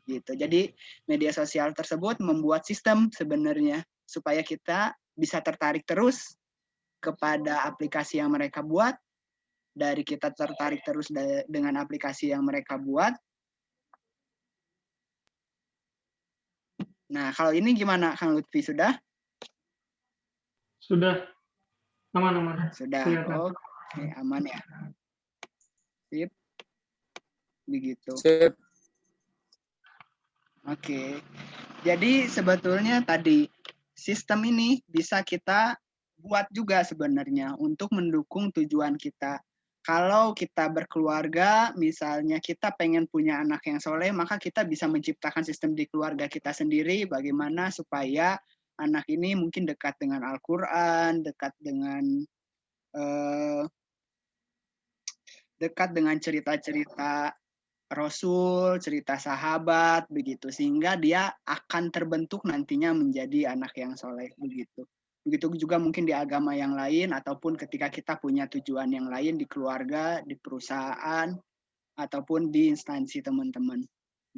Gitu. Jadi media sosial tersebut membuat sistem sebenarnya supaya kita bisa tertarik terus kepada aplikasi yang mereka buat, dari kita tertarik terus dengan aplikasi yang mereka buat. Nah, kalau ini gimana, Kang Lutfi? Sudah? Sudah. Aman. Sudah. Oke, aman ya. Sip. Begitu. Sip. Oke. Jadi sebetulnya tadi sistem ini bisa kita buat juga sebenarnya untuk mendukung tujuan kita. Kalau kita berkeluarga, misalnya kita pengen punya anak yang soleh, maka kita bisa menciptakan sistem di keluarga kita sendiri, bagaimana supaya anak ini mungkin dekat dengan Al-Quran, dekat dengan cerita-cerita Rasul, cerita sahabat, begitu. Sehingga dia akan terbentuk nantinya menjadi anak yang soleh, begitu. Begitu juga mungkin di agama yang lain, ataupun ketika kita punya tujuan yang lain di keluarga, di perusahaan, ataupun di instansi teman-teman.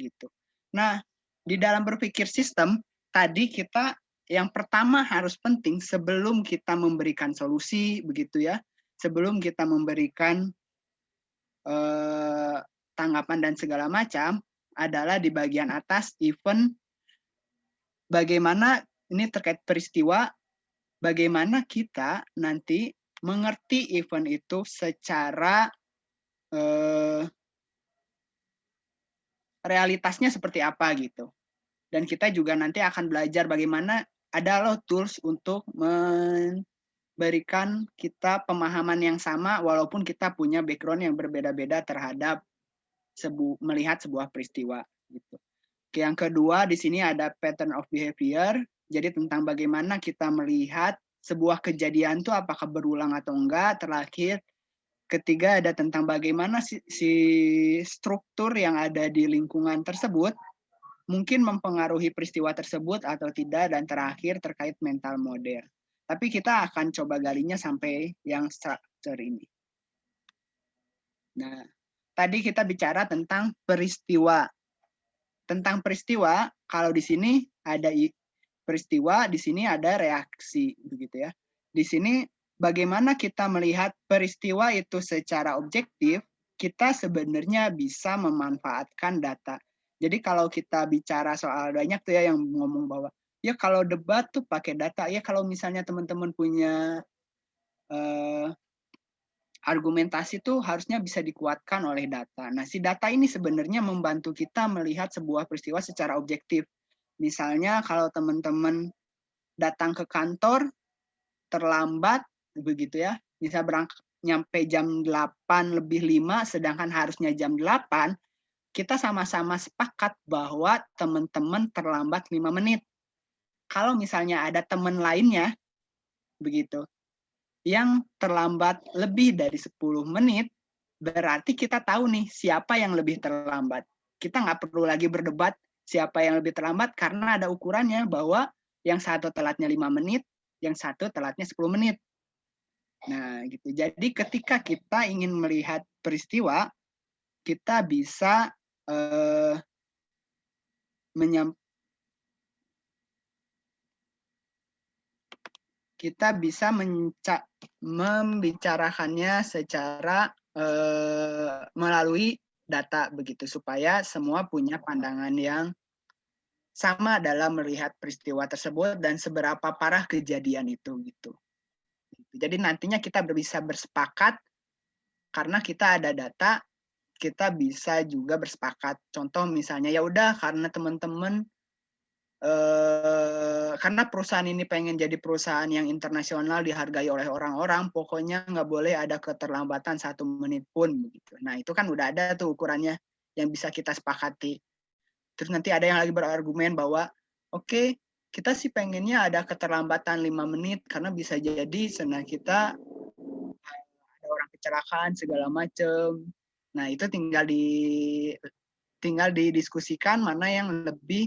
Gitu. Nah, di dalam berpikir sistem, tadi kita yang pertama harus penting sebelum kita memberikan solusi, begitu ya, sebelum kita memberikan tanggapan dan segala macam, adalah di bagian atas event, bagaimana ini terkait peristiwa, bagaimana kita nanti mengerti event itu secara realitasnya seperti apa gitu. Dan kita juga nanti akan belajar bagaimana ada loh tools untuk memberikan kita pemahaman yang sama walaupun kita punya background yang berbeda-beda terhadap melihat sebuah peristiwa gitu. Yang kedua di sini ada pattern of behavior. Jadi tentang bagaimana kita melihat sebuah kejadian itu apakah berulang atau enggak. Terakhir ketiga ada tentang bagaimana si struktur yang ada di lingkungan tersebut mungkin mempengaruhi peristiwa tersebut atau tidak, dan terakhir terkait mental model. Tapi kita akan coba galinya sampai yang struktur ini. Nah, tadi kita bicara tentang peristiwa. Tentang peristiwa, kalau di sini ada peristiwa, di sini ada reaksi, begitu ya. Di sini bagaimana kita melihat peristiwa itu secara objektif, kita sebenarnya bisa memanfaatkan data. Jadi kalau kita bicara soal banyak tuh ya yang ngomong bahwa ya kalau debat tuh pakai data, ya kalau misalnya teman-teman punya argumentasi tuh harusnya bisa dikuatkan oleh data. Nah, si data ini sebenarnya membantu kita melihat sebuah peristiwa secara objektif. Misalnya kalau teman-teman datang ke kantor terlambat, begitu ya, bisa berangkat nyampe jam 8:05, sedangkan harusnya jam 8, kita sama-sama sepakat bahwa teman-teman terlambat 5 menit. Kalau misalnya ada teman lainnya, begitu, yang terlambat lebih dari 10 menit, berarti kita tahu nih siapa yang lebih terlambat. Kita nggak perlu lagi berdebat siapa yang lebih terlambat, karena ada ukurannya bahwa yang satu telatnya 5 menit, yang satu telatnya 10 menit. Nah, gitu. Jadi ketika kita ingin melihat peristiwa, kita bisa kita bisa membicarakannya secara melalui data, begitu, supaya semua punya pandangan yang sama dalam melihat peristiwa tersebut dan seberapa parah kejadian itu, gitu. Jadi nantinya kita bisa bersepakat, karena kita ada data, kita bisa juga bersepakat. Contoh misalnya, ya udah karena teman-teman karena perusahaan ini pengen jadi perusahaan yang internasional dihargai oleh orang-orang, pokoknya nggak boleh ada keterlambatan 1 menit pun, begitu. Nah, itu kan udah ada tuh ukurannya yang bisa kita sepakati. Terus nanti ada yang lagi berargumen bahwa oke, kita sih pengennya ada keterlambatan 5 menit karena bisa jadi senang kita ada orang kecelakaan segala macam. Nah, itu tinggal didiskusikan mana yang lebih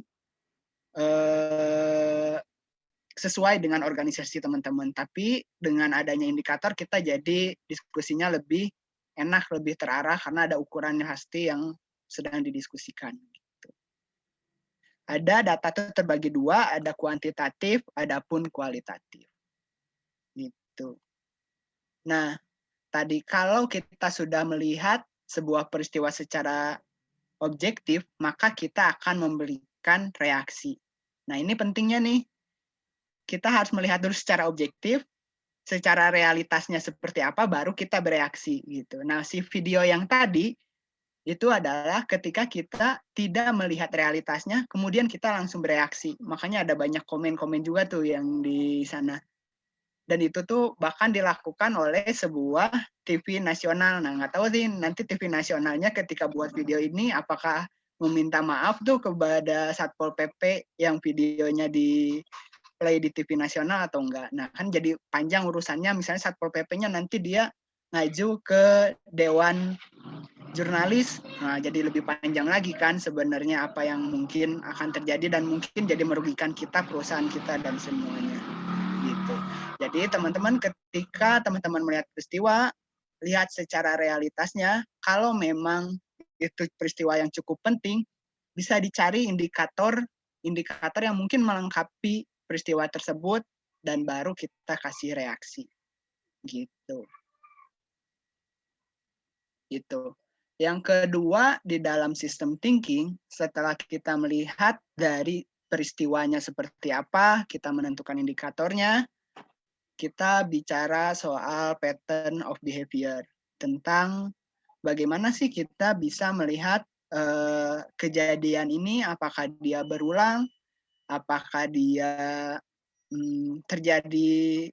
sesuai dengan organisasi teman-teman. Tapi dengan adanya indikator, kita jadi diskusinya lebih enak, lebih terarah, karena ada ukurannya pasti yang sedang didiskusikan. Gitu. Ada data itu terbagi 2, ada kuantitatif, adapun kualitatif. Gitu. Nah, tadi kalau kita sudah melihat sebuah peristiwa secara objektif, maka kita akan memberikan reaksi. Nah, ini pentingnya nih. Kita harus melihat dulu secara objektif, secara realitasnya seperti apa, baru kita bereaksi, gitu. Nah, si video yang tadi itu adalah ketika kita tidak melihat realitasnya, kemudian kita langsung bereaksi. Makanya ada banyak komen-komen juga tuh yang di sana. Dan itu tuh bahkan dilakukan oleh sebuah TV nasional. Nah, nggak tahu sih nanti TV nasionalnya ketika buat video ini apakah meminta maaf tuh kepada Satpol PP yang videonya di play di TV nasional atau enggak. Nah, kan jadi panjang urusannya, misalnya Satpol PP-nya nanti dia ngaju ke Dewan Jurnalis, nah jadi lebih panjang lagi kan sebenarnya apa yang mungkin akan terjadi dan mungkin jadi merugikan kita, perusahaan kita, dan semuanya. Gitu. Jadi teman-teman ketika teman-teman melihat peristiwa, lihat secara realitasnya, kalau memang itu peristiwa yang cukup penting, bisa dicari indikator yang mungkin melengkapi peristiwa tersebut dan baru kita kasih reaksi. Gitu. Itu. Yang kedua, di dalam sistem thinking, setelah kita melihat dari peristiwanya seperti apa, kita menentukan indikatornya, kita bicara soal pattern of behavior, tentang bagaimana sih kita bisa melihat kejadian ini, apakah dia berulang, apakah dia terjadi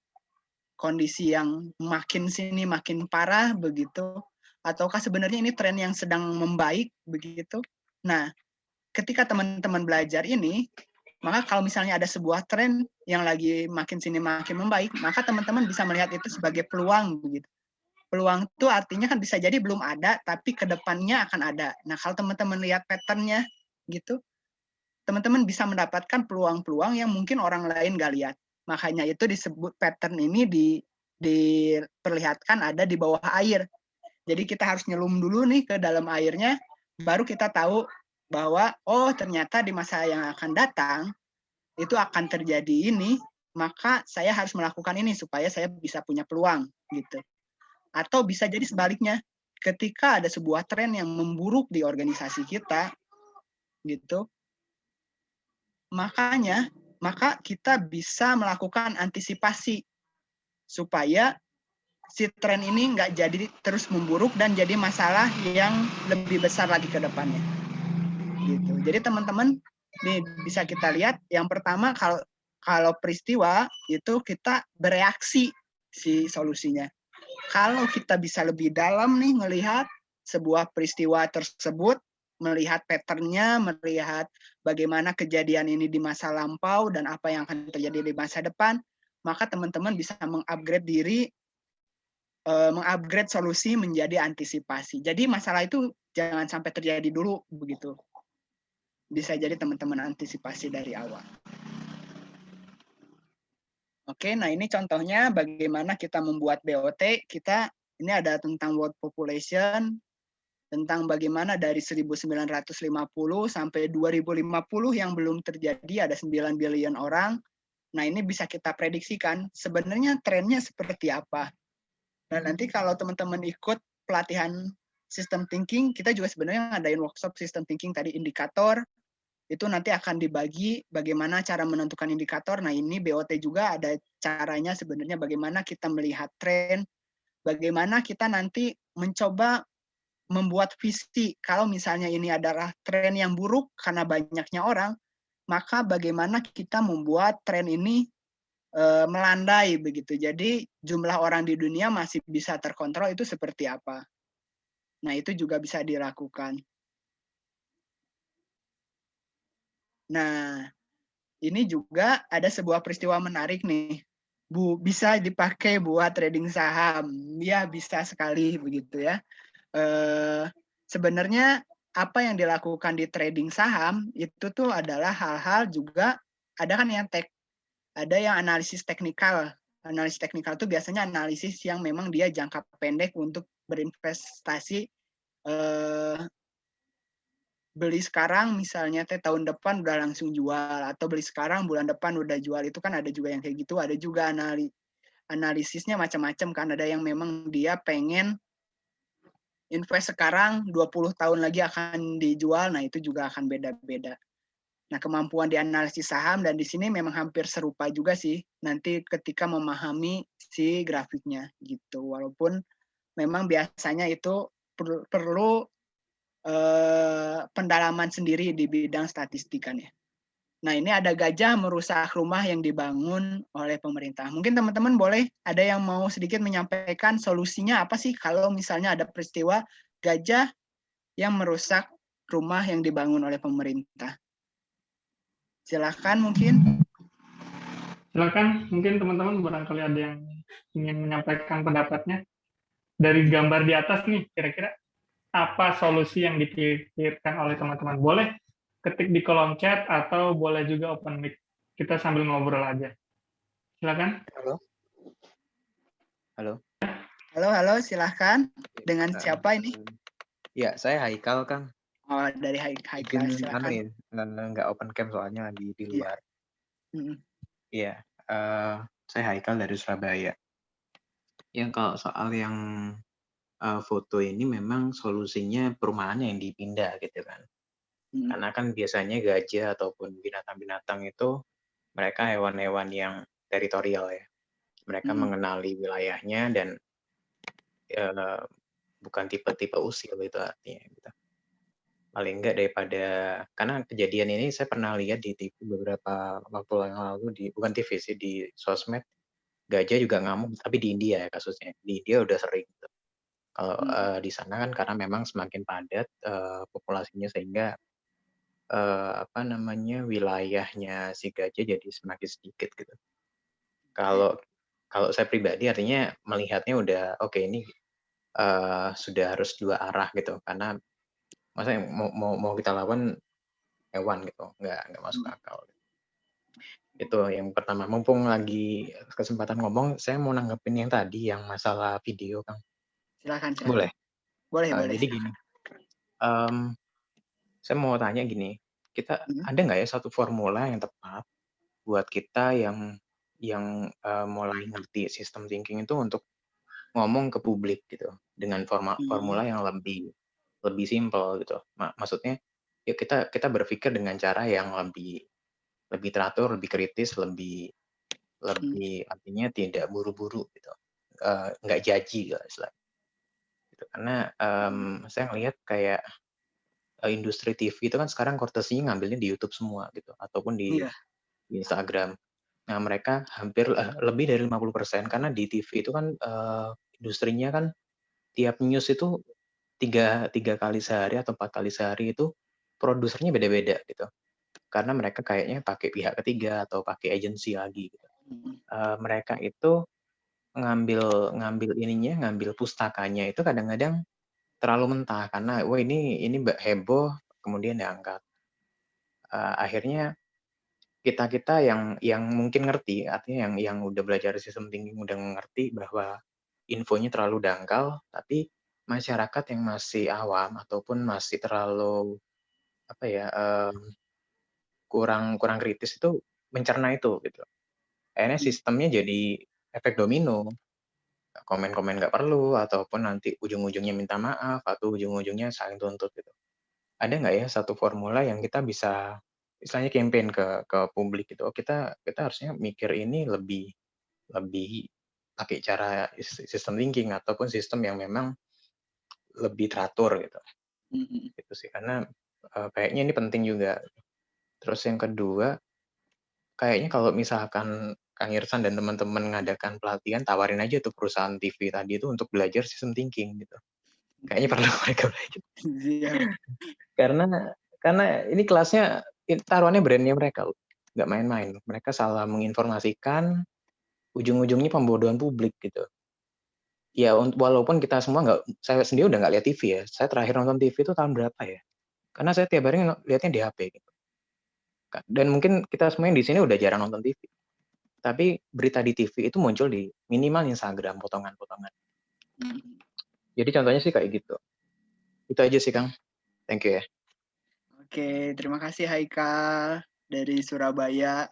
kondisi yang makin sini makin parah begitu, ataukah sebenarnya ini tren yang sedang membaik begitu. Nah, ketika teman-teman belajar ini, maka kalau misalnya ada sebuah tren yang lagi makin sini makin membaik, maka teman-teman bisa melihat itu sebagai peluang begitu. peluang itu artinya kan bisa jadi belum ada, tapi ke depannya akan ada. Nah, kalau teman-teman lihat pattern-nya gitu, teman-teman bisa mendapatkan peluang-peluang yang mungkin orang lain nggak lihat. Makanya itu disebut pattern ini diperlihatkan ada di bawah air. Jadi kita harus nyelum dulu nih ke dalam airnya, baru kita tahu bahwa oh ternyata di masa yang akan datang itu akan terjadi ini, maka saya harus melakukan ini supaya saya bisa punya peluang gitu. Atau bisa jadi sebaliknya, ketika ada sebuah tren yang memburuk di organisasi kita, gitu, maka kita bisa melakukan antisipasi supaya si tren ini nggak jadi terus memburuk dan jadi masalah yang lebih besar lagi ke depannya. Gitu. Jadi teman-teman, nih bisa kita lihat yang pertama kalau peristiwa itu kita bereaksi si solusinya. Kalau kita bisa lebih dalam nih melihat sebuah peristiwa tersebut, melihat pattern-nya, melihat bagaimana kejadian ini di masa lampau dan apa yang akan terjadi di masa depan, maka teman-teman bisa mengupgrade diri, mengupgrade solusi menjadi antisipasi. Jadi masalah itu jangan sampai terjadi dulu begitu. Bisa jadi teman-teman antisipasi dari awal. Oke, nah ini contohnya bagaimana kita membuat BOT. Ini ada tentang world population, tentang bagaimana dari 1950 sampai 2050 yang belum terjadi ada 9 billion orang. Nah ini bisa kita prediksikan sebenarnya trennya seperti apa. Nah nanti kalau teman-teman ikut pelatihan system thinking, kita juga sebenarnya ngadain workshop system thinking tadi indikator, itu nanti akan dibagi bagaimana cara menentukan indikator. Nah ini BOT juga ada caranya sebenarnya bagaimana kita melihat tren, bagaimana kita nanti mencoba membuat visi. Kalau misalnya ini adalah tren yang buruk karena banyaknya orang, maka bagaimana kita membuat tren ini melandai begitu. Jadi jumlah orang di dunia masih bisa terkontrol itu seperti apa. Nah itu juga bisa dilakukan. Nah, ini juga ada sebuah peristiwa menarik nih. Bisa dipakai buat trading saham. Ya, bisa sekali begitu ya. Sebenarnya apa yang dilakukan di trading saham itu tuh adalah hal-hal juga ada kan yang ada yang analisis teknikal. Analisis teknikal itu biasanya analisis yang memang dia jangka pendek untuk berinvestasi, beli sekarang misalnya tahun depan udah langsung jual, atau beli sekarang bulan depan udah jual. Itu kan ada juga yang kayak gitu. Ada juga analisisnya macam-macam kan. Ada yang memang dia pengen invest sekarang 20 tahun lagi akan dijual. Nah itu juga akan beda-beda. Nah kemampuan dianalisis saham dan di sini memang hampir serupa juga sih nanti ketika memahami si grafiknya gitu. Walaupun memang biasanya itu perlu pendalaman sendiri di bidang statistikannya. Nah ini ada gajah merusak rumah yang dibangun oleh pemerintah. Mungkin teman-teman boleh ada yang mau sedikit menyampaikan solusinya apa sih kalau misalnya ada peristiwa gajah yang merusak rumah yang dibangun oleh pemerintah. Silahkan mungkin. Silakan, mungkin teman-teman barangkali ada yang ingin menyampaikan pendapatnya. Dari gambar di atas nih, kira-kira apa solusi yang dipikirkan oleh teman-teman? Boleh ketik di kolom chat atau boleh juga open mic. Kita sambil ngobrol aja. Silakan. Halo, silahkan. Dengan siapa ini? Ya, saya Haikal, Kang. Oh, dari Haikal, silakan. Nggak open cam soalnya di luar. Iya, saya Haikal dari Surabaya. Yang kalau soal yang foto ini memang solusinya perumahannya yang dipindah gitu kan. Karena kan biasanya gajah ataupun binatang-binatang itu mereka hewan-hewan yang teritorial ya. Mereka mengenali wilayahnya dan bukan tipe-tipe usil itu artinya gitu. Paling enggak daripada, karena kejadian ini saya pernah lihat di TV beberapa waktu yang lalu, bukan TV sih, di sosmed, gajah juga ngamuk, tapi di India ya kasusnya. Di India udah sering gitu. Kalau di sana kan karena memang semakin padat populasinya sehingga wilayahnya si gajah jadi semakin sedikit gitu. Kalau saya pribadi artinya melihatnya udah oke, ini sudah harus dua arah gitu, karena masa yang mau kita lawan hewan gitu, nggak masuk akal. Itu yang pertama. Mumpung lagi kesempatan ngomong, saya mau nanggepin yang tadi yang masalah video, Kang. Silakan. Boleh? Boleh. Jadi gini, saya mau tanya gini, kita ada nggak ya satu formula yang tepat buat kita yang mulai ngerti sistem thinking itu untuk ngomong ke publik gitu, dengan formula yang lebih simpel gitu. Maksudnya ya kita berpikir dengan cara yang lebih teratur, lebih kritis, lebih artinya tidak buru-buru gitu, nggak judgy lah istilahnya. Gitu. Karena saya ngelihat kayak industri TV itu kan sekarang courtesy-nya ngambilnya di YouTube semua gitu, ataupun di Instagram. Nah, mereka hampir lebih dari 50% karena di TV itu kan industrinya kan tiap news itu tiga kali sehari atau 4 kali sehari itu produsernya beda-beda gitu. Karena mereka kayaknya pakai pihak ketiga atau pakai agensi lagi gitu. Mereka itu ngambil pustakanya itu kadang-kadang terlalu mentah karena wah ini heboh kemudian diangkat. Akhirnya kita yang mungkin ngerti, artinya yang udah belajar sistem thinking udah ngerti bahwa infonya terlalu dangkal, tapi masyarakat yang masih awam ataupun masih terlalu kurang kritis itu mencerna itu gitu. Akhirnya sistemnya jadi efek domino. Komen-komen nggak perlu ataupun nanti ujung-ujungnya minta maaf atau ujung-ujungnya saling tuntut gitu. Ada nggak ya satu formula yang kita bisa istilahnya campaign ke publik gitu. Oh, kita harusnya mikir ini lebih pakai cara sistem thinking ataupun sistem yang memang lebih teratur gitu. Gitu sih karena kayaknya ini penting juga. Terus yang kedua, kayaknya kalau misalkan Kang Irsan dan teman-teman ngadakan pelatihan, tawarin aja tuh perusahaan TV tadi itu untuk belajar sistem thinking gitu. Kayaknya perlu mereka belajar. Karena ini kelasnya taruhannya brandnya mereka, nggak main-main. Mereka salah menginformasikan, ujung-ujungnya pembodohan publik gitu. Ya walaupun kita semua saya sendiri udah nggak lihat TV ya. Saya terakhir nonton TV itu tahun berapa ya? Karena saya tiap hari lihatnya di HP gitu. Dan mungkin kita semua yang di sini udah jarang nonton TV. Tapi berita di TV itu muncul di minimal Instagram, potongan-potongan. Jadi contohnya sih kayak gitu. Itu aja sih, Kang. Thank you ya. Oke, terima kasih Haikal dari Surabaya.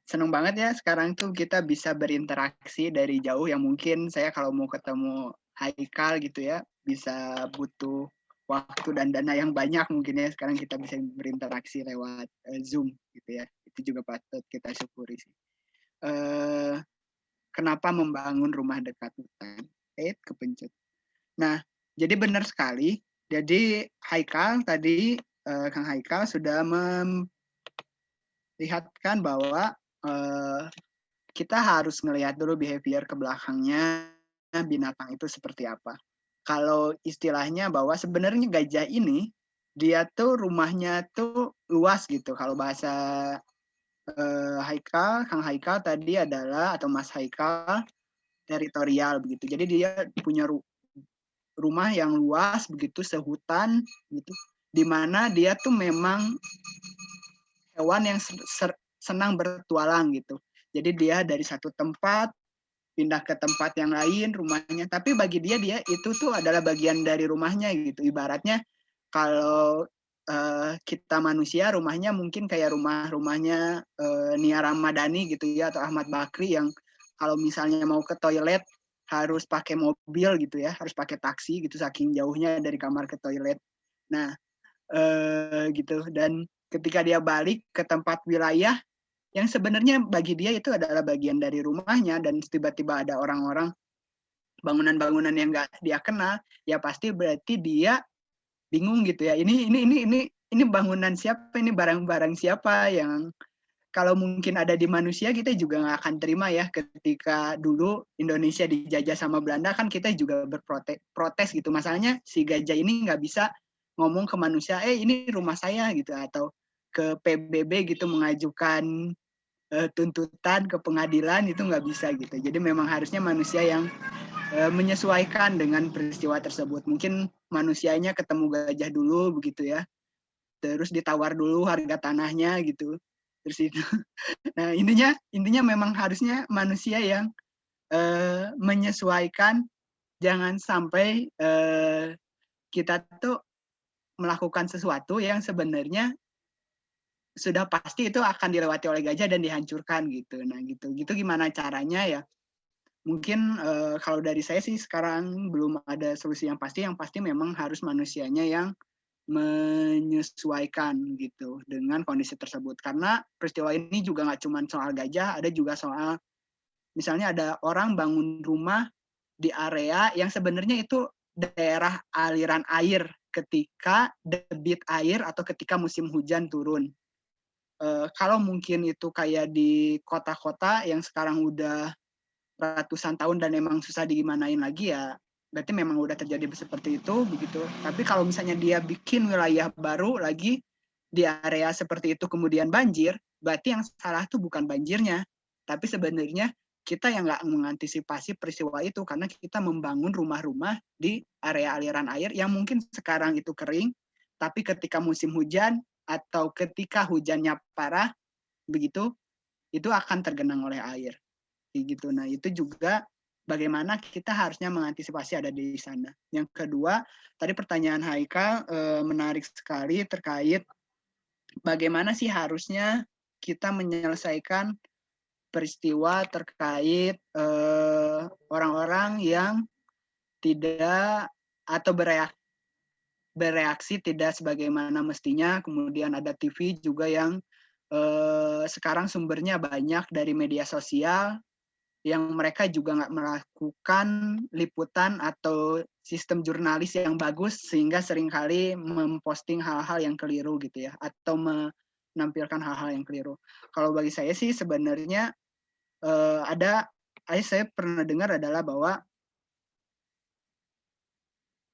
Seneng banget ya sekarang tuh kita bisa berinteraksi dari jauh yang mungkin saya kalau mau ketemu Haikal gitu ya, bisa butuh waktu dan dana yang banyak mungkin ya. Sekarang kita bisa berinteraksi lewat Zoom gitu ya. Itu juga patut kita syukuri sih. Kenapa membangun rumah dekat hutan? Kepencet. Nah, jadi benar sekali. Jadi Haikal tadi, Kang Haikal sudah lihatkan bahwa kita harus ngelihat dulu behavior ke belakangnya binatang itu seperti apa. Kalau istilahnya bahwa sebenarnya gajah ini dia tuh rumahnya tuh luas gitu. Kalau bahasa Kang Haikal tadi adalah atau Mas Haikal teritorial begitu. Jadi dia punya rumah yang luas begitu sehutan gitu. Di mana dia tuh memang hewan yang senang bertualang gitu. Jadi dia dari satu tempat pindah ke tempat yang lain rumahnya, tapi bagi dia itu tuh adalah bagian dari rumahnya gitu. Ibaratnya kalau kita manusia rumahnya mungkin kayak rumahnya Nia Ramadhani gitu ya, atau Ahmad Bakri yang kalau misalnya mau ke toilet harus pakai mobil gitu ya, harus pakai taksi gitu saking jauhnya dari kamar ke toilet. Nah gitu, dan ketika dia balik ke tempat wilayah yang sebenarnya bagi dia itu adalah bagian dari rumahnya, dan tiba-tiba ada orang-orang bangunan-bangunan yang nggak dia kenal, ya pasti berarti dia bingung gitu ya. Ini bangunan siapa? Ini barang-barang siapa? Yang kalau mungkin ada di manusia kita juga nggak akan terima ya. Ketika dulu Indonesia dijajah sama Belanda kan kita juga berprotes gitu. Masalahnya si gajah ini nggak bisa ngomong ke manusia, ini rumah saya gitu, atau ke PBB gitu mengajukan tuntutan ke pengadilan, itu nggak bisa gitu. Jadi memang harusnya manusia yang menyesuaikan dengan peristiwa tersebut. Mungkin manusianya ketemu gajah dulu begitu ya, terus ditawar dulu harga tanahnya gitu, terus itu. Nah intinya memang harusnya manusia yang menyesuaikan, jangan sampai kita tuh melakukan sesuatu yang sebenarnya sudah pasti itu akan dilewati oleh gajah dan dihancurkan gitu. Nah gitu gimana caranya ya? Mungkin kalau dari saya sih sekarang belum ada solusi yang pasti. Yang pasti memang harus manusianya yang menyesuaikan gitu dengan kondisi tersebut. Karena peristiwa ini juga nggak cuma soal gajah, ada juga soal misalnya ada orang bangun rumah di area yang sebenarnya itu daerah aliran air ketika debit air atau ketika musim hujan turun. Kalau mungkin itu kayak di kota-kota yang sekarang udah ratusan tahun dan memang susah digimanain lagi ya, berarti memang udah terjadi seperti itu begitu. Tapi kalau misalnya dia bikin wilayah baru lagi di area seperti itu kemudian banjir, berarti yang salah tuh bukan banjirnya, tapi sebenarnya kita yang nggak mengantisipasi peristiwa itu karena kita membangun rumah-rumah di area aliran air yang mungkin sekarang itu kering, tapi ketika musim hujan atau ketika hujannya parah begitu, itu akan tergenang oleh air. Gitu. Nah, itu juga bagaimana kita harusnya mengantisipasi ada di sana. Yang kedua, tadi pertanyaan Haikal menarik sekali terkait bagaimana sih harusnya kita menyelesaikan peristiwa terkait orang-orang yang tidak atau bereaksi tidak sebagaimana mestinya. Kemudian ada TV juga yang sekarang sumbernya banyak dari media sosial, yang mereka juga nggak melakukan liputan atau sistem jurnalis yang bagus sehingga seringkali memposting hal-hal yang keliru gitu ya, atau menampilkan hal-hal yang keliru. Kalau bagi saya sih sebenarnya saya pernah dengar adalah bahwa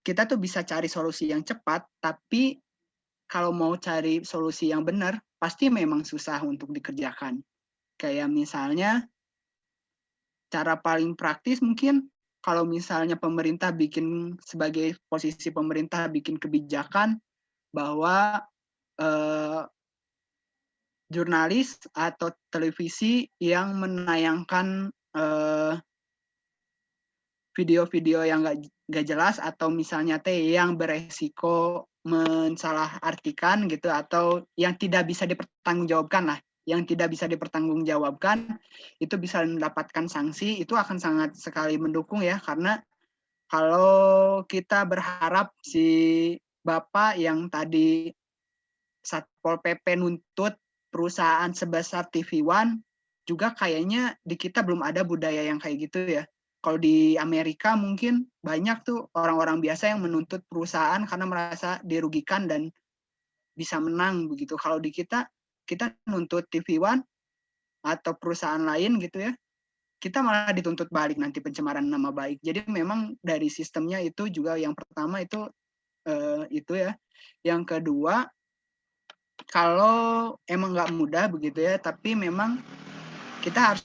kita tuh bisa cari solusi yang cepat, tapi kalau mau cari solusi yang benar, pasti memang susah untuk dikerjakan. Kayak misalnya, cara paling praktis mungkin kalau misalnya pemerintah bikin, sebagai posisi pemerintah bikin kebijakan bahwa jurnalis atau televisi yang menayangkan video-video yang nggak jelas atau misalnya yang beresiko mensalahartikan gitu atau yang tidak bisa dipertanggungjawabkan lah, yang tidak bisa dipertanggungjawabkan itu bisa mendapatkan sanksi, itu akan sangat sekali mendukung ya, karena kalau kita berharap si Bapak yang tadi Satpol PP nuntut perusahaan sebesar TV One, juga kayaknya di kita belum ada budaya yang kayak gitu ya. Kalau di Amerika mungkin banyak tuh orang-orang biasa yang menuntut perusahaan karena merasa dirugikan dan bisa menang begitu. Kalau di kita nuntut TV One atau perusahaan lain gitu ya, kita malah dituntut balik nanti pencemaran nama baik. Jadi memang dari sistemnya itu juga yang pertama itu ya. Yang kedua, kalau emang nggak mudah begitu ya, tapi memang kita harus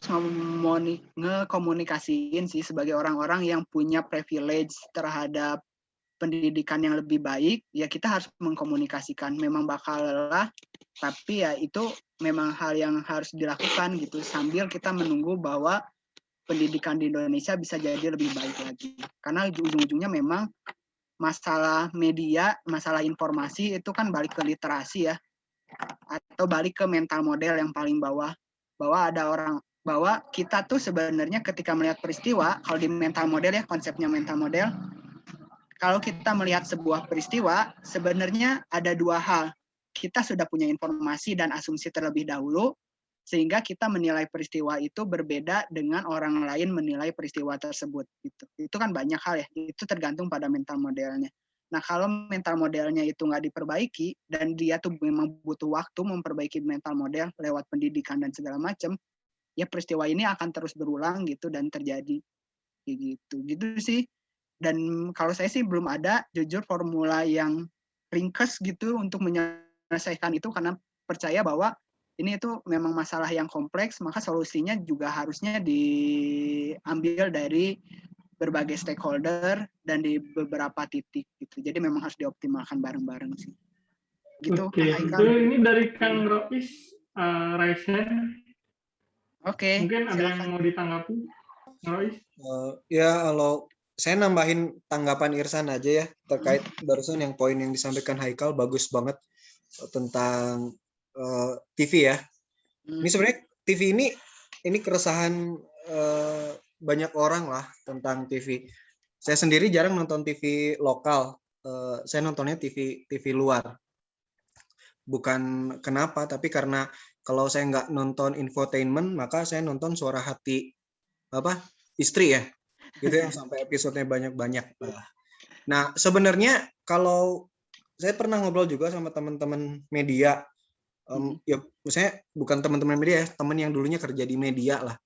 ngekomunikasiin sih sebagai orang-orang yang punya privilege terhadap pendidikan yang lebih baik, ya kita harus mengkomunikasikan. Memang bakal lelah, tapi ya itu memang hal yang harus dilakukan gitu, sambil kita menunggu bahwa pendidikan di Indonesia bisa jadi lebih baik lagi. Karena ujung-ujungnya memang masalah media, masalah informasi itu kan balik ke literasi ya, atau balik ke mental model yang paling bawah, bahwa kita tuh sebenarnya ketika melihat peristiwa, kalau di mental model ya, konsepnya mental model, kalau kita melihat sebuah peristiwa, sebenarnya ada dua hal. Kita sudah punya informasi dan asumsi terlebih dahulu, sehingga kita menilai peristiwa itu berbeda dengan orang lain menilai peristiwa tersebut. Itu kan banyak hal ya, itu tergantung pada mental modelnya. Nah, kalau mental modelnya itu nggak diperbaiki, dan dia tuh memang butuh waktu memperbaiki mental model lewat pendidikan dan segala macam, ya peristiwa ini akan terus berulang gitu dan terjadi. Gitu sih. Dan kalau saya sih belum ada jujur formula yang ringkas gitu untuk menyelesaikan itu, karena percaya bahwa ini itu memang masalah yang kompleks, maka solusinya juga harusnya diambil dari berbagai stakeholder dan di beberapa titik gitu. Jadi memang harus dioptimalkan bareng-bareng sih. Gitu. Oke, Kang Haikal. itu ini dari Kang Rois, Raisen. Oke, Mungkin ada yang silakan. mau ditanggapi, Kang Rois? Ya, kalau saya nambahin tanggapan Irsan aja ya terkait barusan yang poin yang disampaikan Haikal bagus banget tentang TV ya. Ini sebenarnya TV ini keresahan banyak orang lah tentang TV. Saya sendiri jarang nonton TV lokal. Saya nontonnya TV luar. Bukan kenapa, tapi karena kalau saya nggak nonton infotainment, maka saya nonton Suara Hati istri ya. Gitu yang sampai episodenya banyak-banyak. Nah, sebenarnya kalau saya pernah ngobrol juga sama teman-teman media, ya misalnya bukan teman-teman media, teman yang dulunya kerja di media lah.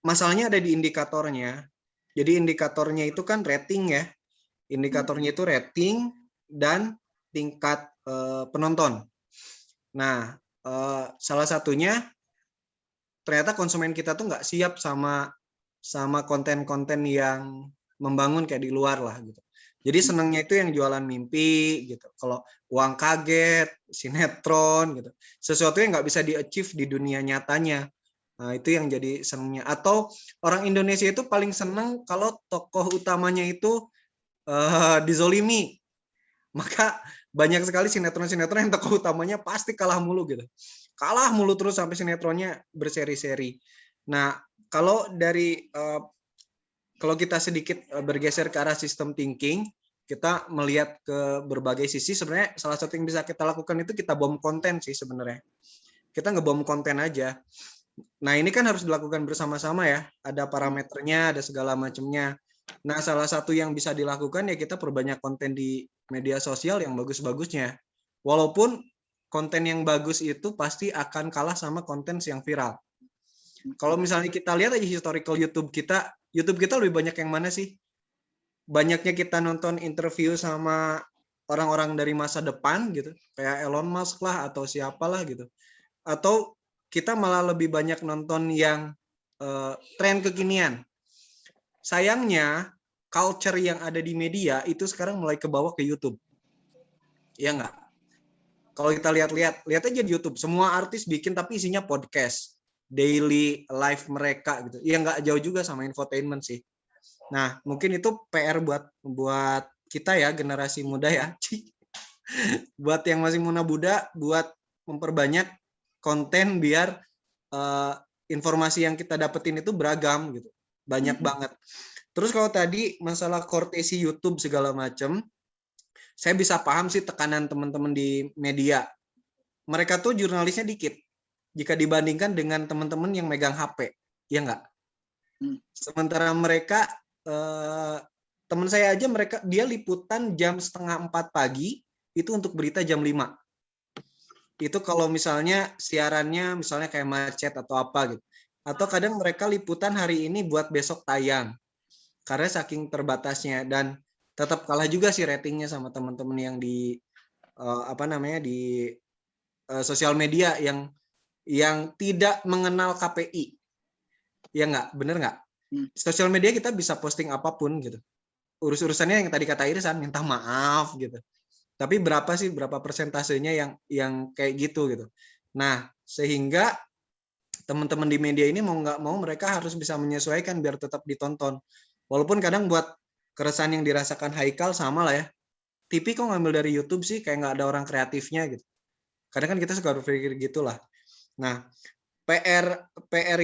Masalahnya ada di indikatornya. Jadi indikatornya itu kan rating ya. Indikatornya itu rating dan tingkat penonton. Nah, salah satunya ternyata konsumen kita tuh nggak siap sama konten-konten yang membangun kayak di luar lah gitu. Jadi senangnya itu yang jualan mimpi gitu. Kalau uang kaget, sinetron gitu. Sesuatu yang nggak bisa di-achieve di dunia nyatanya. Nah, itu yang jadi senangnya. Atau orang Indonesia itu paling senang kalau tokoh utamanya itu dizolimi. Maka banyak sekali sinetron-sinetron yang tokoh utamanya pasti kalah mulu gitu. Kalah mulu terus sampai sinetronnya berseri-seri. Nah, kalau kita sedikit bergeser ke arah sistem thinking, kita melihat ke berbagai sisi, sebenarnya salah satu yang bisa kita lakukan itu kita bom konten sih sebenarnya. Kita ngebom konten aja. Nah, ini kan harus dilakukan bersama-sama ya. Ada parameternya, ada segala macamnya. Nah, salah satu yang bisa dilakukan ya kita perbanyak konten di media sosial yang bagus-bagusnya. Walaupun konten yang bagus itu pasti akan kalah sama konten yang viral. Kalau misalnya kita lihat aja historical YouTube kita lebih banyak yang mana sih? Banyaknya kita nonton interview sama orang-orang dari masa depan gitu, kayak Elon Musk lah atau siapalah gitu. Atau kita malah lebih banyak nonton yang tren kekinian. Sayangnya culture yang ada di media itu sekarang mulai ke bawah ke YouTube. Iya nggak? Kalau kita lihat aja di YouTube, semua artis bikin tapi isinya podcast, daily life mereka gitu. Ya nggak jauh juga sama infotainment sih. Nah, mungkin itu PR buat kita ya, generasi muda ya. Buat yang masih muda, buat memperbanyak konten biar informasi yang kita dapetin itu beragam gitu. Banyak banget. Terus kalau tadi masalah kortesi YouTube segala macam, saya bisa paham sih tekanan teman-teman di media. Mereka tuh jurnalisnya dikit jika dibandingkan dengan teman-teman yang megang HP, ya nggak? Sementara mereka, teman saya aja dia liputan jam 3:30 pagi itu untuk berita jam 5. Itu kalau misalnya siarannya misalnya kayak macet atau apa gitu. Atau kadang mereka liputan hari ini buat besok tayang. Karena saking terbatasnya, dan tetap kalah juga sih ratingnya sama teman-teman yang di di sosial media yang tidak mengenal KPI. Ya nggak? Bener nggak? Sosial media kita bisa posting apapun gitu. Urus-urusannya yang tadi kata Irisan, minta maaf gitu. Tapi berapa persentasenya yang kayak gitu gitu. Nah, sehingga teman-teman di media ini mau nggak mau mereka harus bisa menyesuaikan biar tetap ditonton. Walaupun kadang buat keresahan yang dirasakan Haikal sama lah ya. TV kok ngambil dari YouTube sih, kayak nggak ada orang kreatifnya gitu. Kadang kan kita suka berpikir gitulah. Nah, PR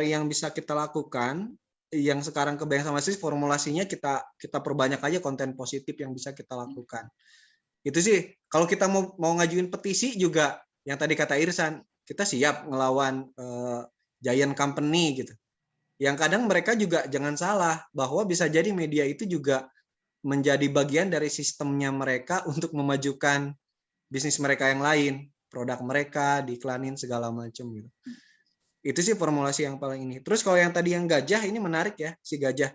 yang bisa kita lakukan, yang sekarang kebayang sama sih formulasinya kita perbanyak aja konten positif yang bisa kita lakukan. Itu sih. Kalau kita mau ngajuin petisi juga, yang tadi kata Irsan, kita siap ngelawan giant company gitu. Yang kadang mereka juga jangan salah bahwa bisa jadi media itu juga menjadi bagian dari sistemnya mereka untuk memajukan bisnis mereka yang lain, produk mereka diiklanin segala macam gitu. Itu sih formulasi yang paling ini. Terus kalau yang tadi yang gajah ini menarik ya, si gajah.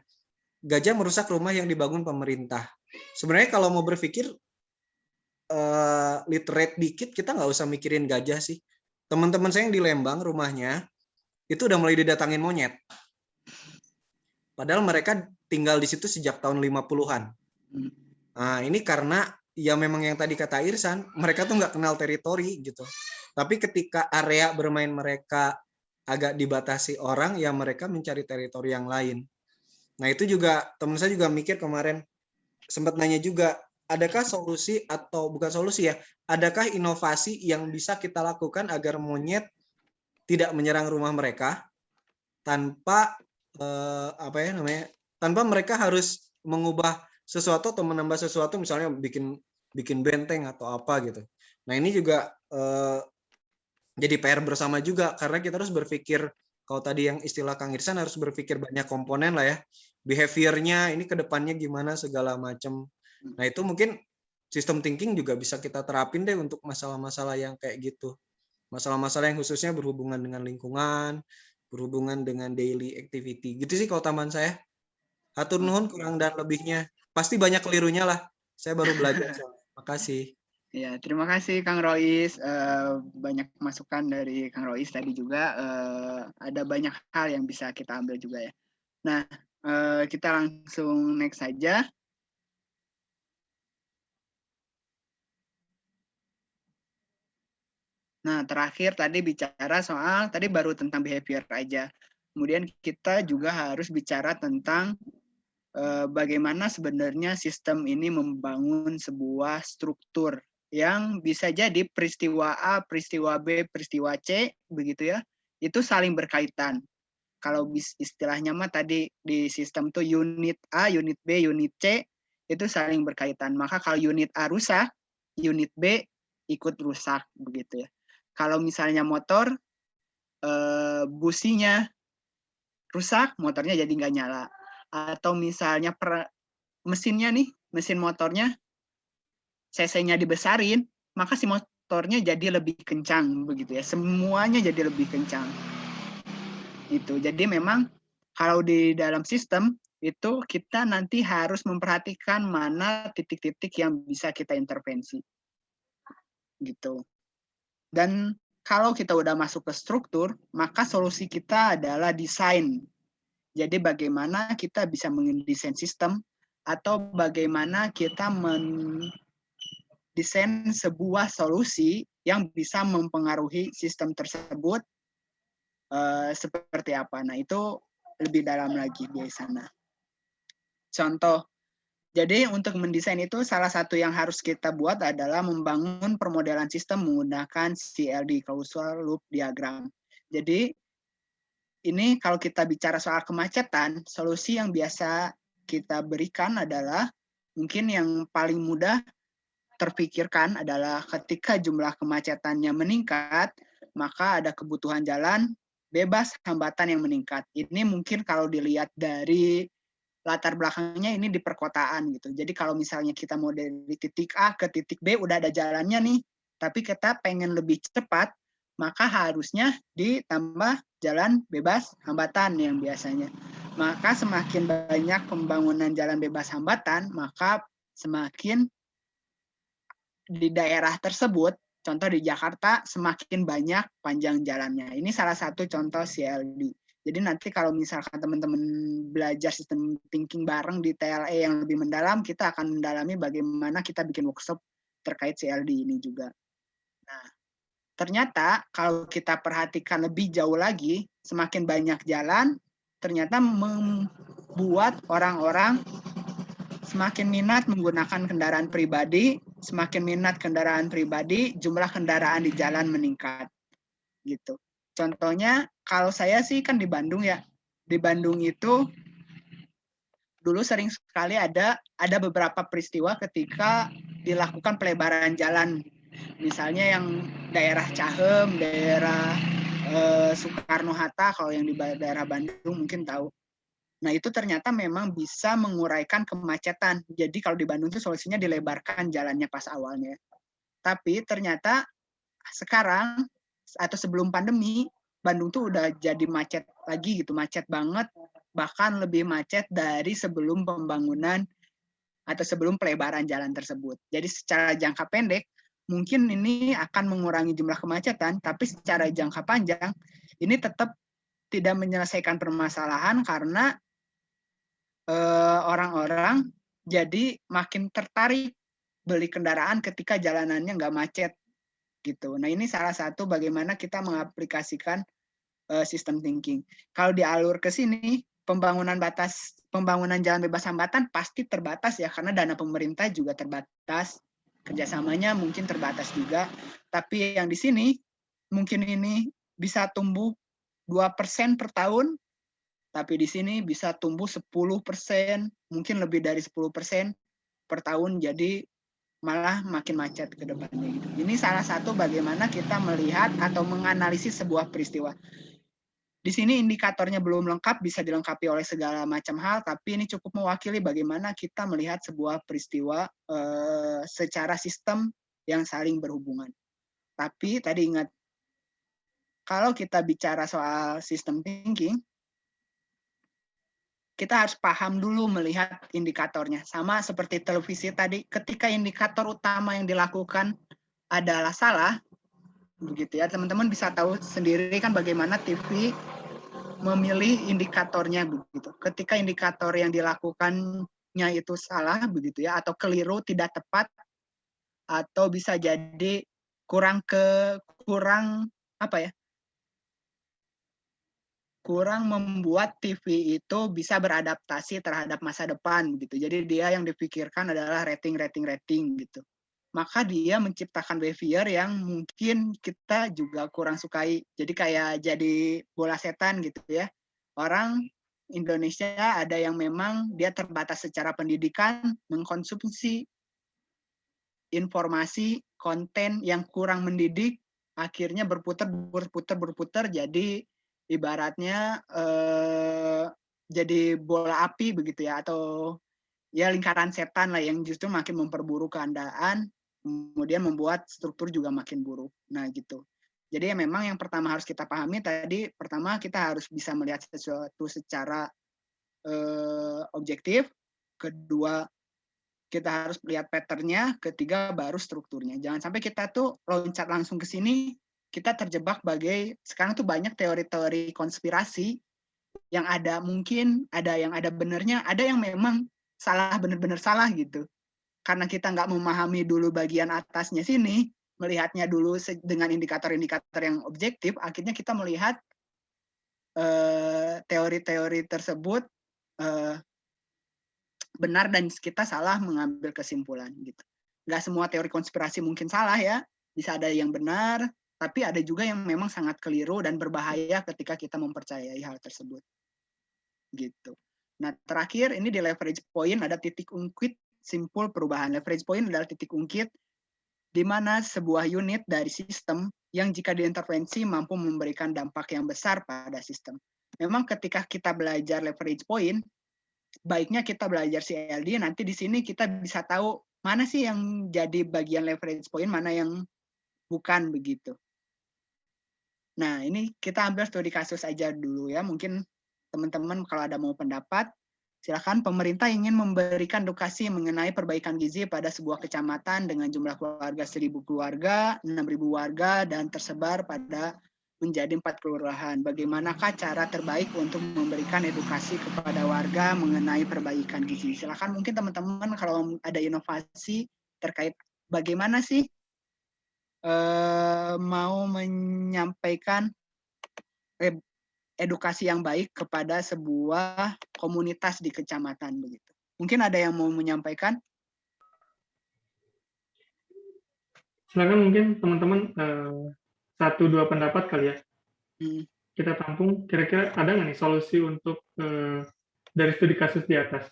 Gajah merusak rumah yang dibangun pemerintah. Sebenarnya kalau mau berpikir literate dikit, kita nggak usah mikirin gajah sih. Teman-teman saya yang di Lembang rumahnya itu udah mulai didatangin monyet. Padahal mereka tinggal di situ sejak tahun 50-an. Nah, ini karena ya memang yang tadi kata Irsan, mereka tuh nggak kenal teritori gitu. Tapi ketika area bermain mereka agak dibatasi orang, ya mereka mencari teritori yang lain. Nah, itu juga teman saya juga mikir kemarin, sempat nanya juga, adakah solusi atau bukan solusi ya, adakah inovasi yang bisa kita lakukan agar monyet tidak menyerang rumah mereka tanpa tanpa mereka harus mengubah sesuatu atau menambah sesuatu, misalnya bikin benteng atau apa gitu. Nah, ini juga jadi PR bersama juga, karena kita harus berpikir, kalau tadi yang istilah Kang Irsan, harus berpikir banyak komponen lah ya, behavior-nya ini ke depannya gimana segala macam. Nah, itu mungkin sistem thinking juga bisa kita terapin deh untuk masalah-masalah yang kayak gitu. Masalah-masalah yang khususnya berhubungan dengan lingkungan, berhubungan dengan daily activity. Gitu sih kalau tambahan saya. Hatur nuhun kurang dan lebihnya. Pasti banyak kelirunya lah. Saya baru belajar. Makasih. Ya, terima kasih Kang Rois. Banyak masukan dari Kang Rois tadi juga. Ada banyak hal yang bisa kita ambil juga ya. Nah, kita langsung next saja. Nah, terakhir tadi bicara soal, tadi baru tentang behavior aja. Kemudian kita juga harus bicara tentang bagaimana sebenarnya sistem ini membangun sebuah struktur yang bisa jadi peristiwa A, peristiwa B, peristiwa C, begitu ya, itu saling berkaitan. Kalau istilahnya mah tadi di sistem tuh unit A, unit B, unit C, itu saling berkaitan. Maka kalau unit A rusak, unit B ikut rusak, begitu ya. Kalau misalnya motor, businya rusak, motornya jadi nggak nyala. Atau misalnya mesinnya nih, mesin motornya cc-nya dibesarin, maka si motornya jadi lebih kencang, begitu ya. Semuanya jadi lebih kencang. Itu. Jadi memang kalau di dalam sistem itu kita nanti harus memperhatikan mana titik-titik yang bisa kita intervensi. Gitu. Dan kalau kita udah masuk ke struktur, maka solusi kita adalah desain. Jadi bagaimana kita bisa mendesain sistem atau bagaimana kita mendesain sebuah solusi yang bisa mempengaruhi sistem tersebut seperti apa. Nah, itu lebih dalam lagi di sana. Contoh, jadi untuk mendesain itu salah satu yang harus kita buat adalah membangun permodelan sistem menggunakan CLD, Causal Loop Diagram. Jadi ini kalau kita bicara soal kemacetan, solusi yang biasa kita berikan adalah mungkin yang paling mudah terpikirkan adalah ketika jumlah kemacetannya meningkat, maka ada kebutuhan jalan bebas hambatan yang meningkat. Ini mungkin kalau dilihat dari latar belakangnya ini di perkotaan gitu. Jadi kalau misalnya kita mau dari titik A ke titik B udah ada jalannya nih, tapi kita pengen lebih cepat, maka harusnya ditambah jalan bebas hambatan yang biasanya. Maka semakin banyak pembangunan jalan bebas hambatan, maka semakin di daerah tersebut, contoh di Jakarta, semakin banyak panjang jalannya. Ini salah satu contoh CLD. Jadi nanti kalau misalkan teman-teman belajar sistem thinking bareng di TLE yang lebih mendalam, kita akan mendalami bagaimana kita bikin workshop terkait CLD ini juga. Nah, ternyata kalau kita perhatikan lebih jauh lagi, semakin banyak jalan, ternyata membuat orang-orang semakin minat menggunakan kendaraan pribadi, semakin minat kendaraan pribadi, jumlah kendaraan di jalan meningkat. Gitu. Contohnya, kalau saya sih kan di Bandung ya. Di Bandung itu dulu sering sekali ada beberapa peristiwa ketika dilakukan pelebaran jalan. Misalnya yang daerah Cahem, daerah Soekarno-Hatta, kalau yang di daerah Bandung mungkin tahu. Nah, itu ternyata memang bisa menguraikan kemacetan. Jadi kalau di Bandung itu solusinya dilebarkan jalannya pas awalnya. Tapi ternyata sekarang atau sebelum pandemi, Bandung tuh udah jadi macet lagi gitu, macet banget, bahkan lebih macet dari sebelum pembangunan atau sebelum pelebaran jalan tersebut. Jadi secara jangka pendek, mungkin ini akan mengurangi jumlah kemacetan, tapi secara jangka panjang, ini tetap tidak menyelesaikan permasalahan karena orang-orang jadi makin tertarik beli kendaraan ketika jalanannya nggak macet gitu. Nah, ini salah satu bagaimana kita mengaplikasikan sistem thinking. Kalau dialur ke sini, pembangunan jalan bebas hambatan pasti terbatas ya, karena dana pemerintah juga terbatas, kerjasamanya mungkin terbatas juga. Tapi yang di sini mungkin ini bisa tumbuh 2% per tahun, tapi di sini bisa tumbuh 10%, mungkin lebih dari 10% per tahun, jadi malah makin macet ke depannya. Gitu. Ini salah satu bagaimana kita melihat atau menganalisis sebuah peristiwa. Di sini indikatornya belum lengkap, bisa dilengkapi oleh segala macam hal, tapi ini cukup mewakili bagaimana kita melihat sebuah peristiwa secara sistem yang saling berhubungan. Tapi tadi ingat, kalau kita bicara soal system thinking, kita harus paham dulu melihat indikatornya. Sama seperti televisi tadi, ketika indikator utama yang dilakukan adalah salah, begitu ya, teman-teman bisa tahu sendiri kan bagaimana TV memilih indikatornya begitu. Ketika indikator yang dilakukannya itu salah begitu ya, atau keliru, tidak tepat, atau bisa jadi kurang membuat TV itu bisa beradaptasi terhadap masa depan gitu. Jadi dia yang dipikirkan adalah rating gitu. Maka dia menciptakan behavior yang mungkin kita juga kurang sukai. Jadi kayak jadi bola setan gitu ya. Orang Indonesia ada yang memang dia terbatas secara pendidikan, mengkonsumsi informasi, konten yang kurang mendidik, akhirnya berputar, jadi ibaratnya jadi bola api begitu ya, atau ya lingkaran setan lah yang justru makin memperburuk keadaan, kemudian membuat struktur juga makin buruk. Nah gitu. Jadi ya memang yang pertama harus kita pahami tadi, pertama kita harus bisa melihat sesuatu secara objektif, kedua kita harus lihat pattern-nya, ketiga baru strukturnya. Jangan sampai kita tuh loncat langsung ke sini, kita terjebak sekarang tuh banyak teori-teori konspirasi yang ada, mungkin ada yang ada benernya, ada yang memang salah, benar-benar salah gitu. Karena kita nggak memahami dulu bagian atasnya sini, melihatnya dulu dengan indikator-indikator yang objektif, akhirnya kita melihat teori-teori tersebut benar dan kita salah mengambil kesimpulan gitu. Nggak semua teori konspirasi mungkin salah ya, bisa ada yang benar, tapi ada juga yang memang sangat keliru dan berbahaya ketika kita mempercayai hal tersebut. Gitu. Nah, terakhir ini di leverage point ada titik ungkit simpul perubahan. Leverage point adalah titik ungkit di mana sebuah unit dari sistem yang jika diintervensi mampu memberikan dampak yang besar pada sistem. Memang ketika kita belajar leverage point, baiknya kita belajar CLD, nanti di sini kita bisa tahu mana sih yang jadi bagian leverage point, mana yang bukan begitu. Nah, ini kita ambil studi kasus aja dulu ya. Mungkin teman-teman kalau ada mau pendapat, silakan. Pemerintah ingin memberikan edukasi mengenai perbaikan gizi pada sebuah kecamatan dengan jumlah keluarga 1.000 keluarga, 6.000 warga, dan tersebar pada menjadi 4 kelurahan. Bagaimanakah cara terbaik untuk memberikan edukasi kepada warga mengenai perbaikan gizi? Silakan mungkin teman-teman kalau ada inovasi terkait bagaimana sih mau menyampaikan edukasi yang baik kepada sebuah komunitas di kecamatan begitu. Mungkin ada yang mau menyampaikan? Silakan mungkin teman-teman 1-2 pendapat kali ya. Kita tampung, kira-kira ada nggak nih solusi untuk dari studi kasus di atas?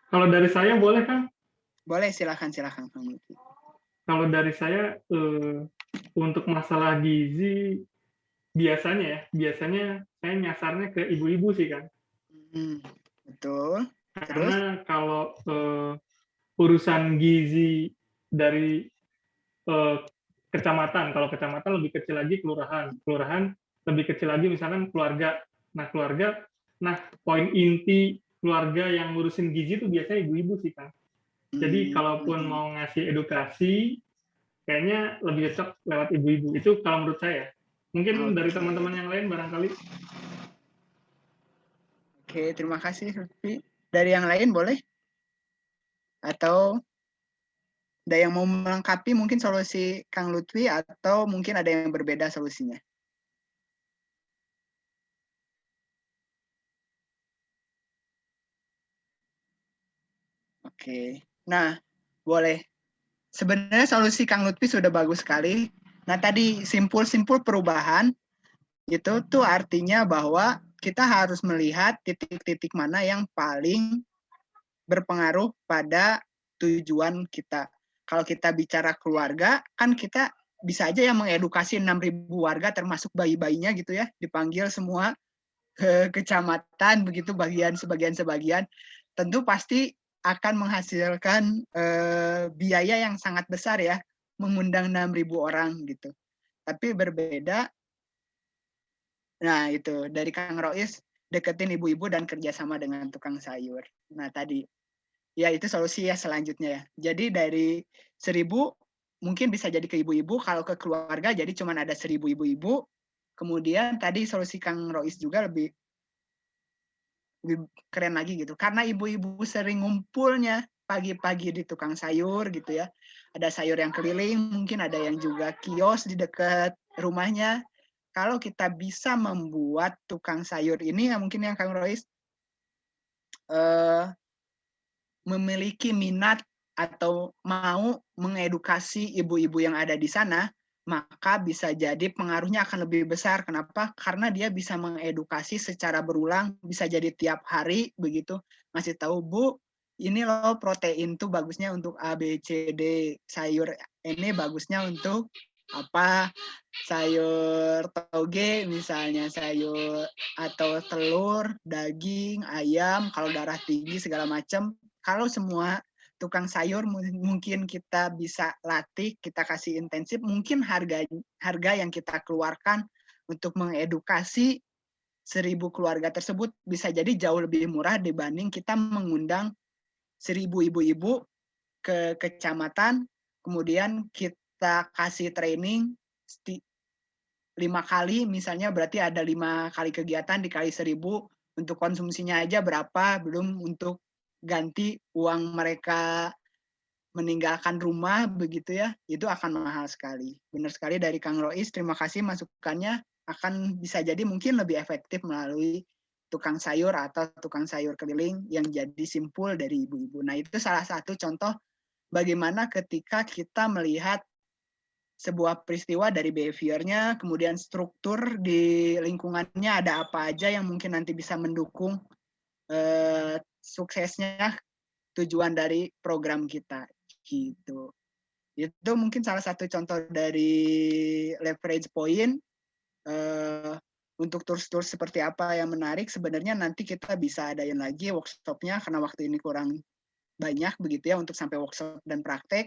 Kalau dari saya boleh kan? Boleh, silakan. Kalau dari saya untuk masalah gizi biasanya saya nyasarnya ke ibu-ibu sih kan. Betul. Karena kalau urusan gizi dari kecamatan, kalau kecamatan lebih kecil lagi kelurahan lebih kecil lagi misalkan keluarga. Nah poin inti keluarga yang ngurusin gizi itu biasanya ibu-ibu sih kan. Jadi kalaupun mau ngasih edukasi, kayaknya lebih cocok lewat ibu-ibu. Itu kalau menurut saya. Mungkin dari Oke. teman-teman yang lain barangkali. Oke, terima kasih Lutfi. Dari yang lain boleh? Atau ada yang mau melengkapi mungkin solusi Kang Lutfi atau mungkin ada yang berbeda solusinya? Oke. Nah, boleh. Sebenarnya solusi Kang Lutfi sudah bagus sekali. Nah, tadi simpul-simpul perubahan itu tuh artinya bahwa kita harus melihat titik-titik mana yang paling berpengaruh pada tujuan kita. Kalau kita bicara keluarga, kan kita bisa aja yang mengedukasi 6.000 warga termasuk bayi-bayinya gitu ya, dipanggil semua ke kecamatan begitu sebagian. Tentu pasti akan menghasilkan biaya yang sangat besar ya, mengundang 6.000 orang gitu. Tapi berbeda, nah itu dari Kang Rois, deketin ibu-ibu dan kerjasama dengan tukang sayur. Nah tadi, ya itu solusi ya selanjutnya ya. Jadi dari 1.000 mungkin bisa jadi ke ibu-ibu, kalau ke keluarga jadi cuma ada 1.000 ibu-ibu. Kemudian tadi solusi Kang Rois juga lebih keren lagi gitu. Karena ibu-ibu sering ngumpulnya pagi-pagi di tukang sayur gitu ya. Ada sayur yang keliling, mungkin ada yang juga kios di dekat rumahnya. Kalau kita bisa membuat tukang sayur ini, ya mungkin yang Kang Rois memiliki minat atau mau mengedukasi ibu-ibu yang ada di sana, maka bisa jadi pengaruhnya akan lebih besar. Kenapa? Karena dia bisa mengedukasi secara berulang, bisa jadi tiap hari begitu, ngasih tahu, Bu, ini loh protein tuh bagusnya untuk A, B, C, D, sayur ini bagusnya untuk apa, sayur toge misalnya, sayur atau telur, daging, ayam, kalau darah tinggi segala macam. Kalau semua tukang sayur mungkin kita bisa latih, kita kasih intensif, mungkin harga yang kita keluarkan untuk mengedukasi 1.000 keluarga tersebut bisa jadi jauh lebih murah dibanding kita mengundang 1.000 ibu-ibu ke kecamatan, kemudian kita kasih training 5 kali, misalnya berarti ada 5 kali kegiatan dikali 1.000, untuk konsumsinya aja berapa, belum untuk ganti uang mereka meninggalkan rumah begitu ya, itu akan mahal sekali. Benar sekali dari Kang Rois, terima kasih masukannya, akan bisa jadi mungkin lebih efektif melalui tukang sayur atau tukang sayur keliling yang jadi simpul dari ibu-ibu. Nah itu salah satu contoh bagaimana ketika kita melihat sebuah peristiwa dari behavior-nya, kemudian struktur di lingkungannya ada apa aja yang mungkin nanti bisa mendukung suksesnya tujuan dari program kita gitu. Itu mungkin salah satu contoh dari leverage point. Untuk tools-tools seperti apa yang menarik, sebenarnya nanti kita bisa adain lagi workshopnya karena waktu ini kurang banyak begitu ya untuk sampai workshop dan praktek.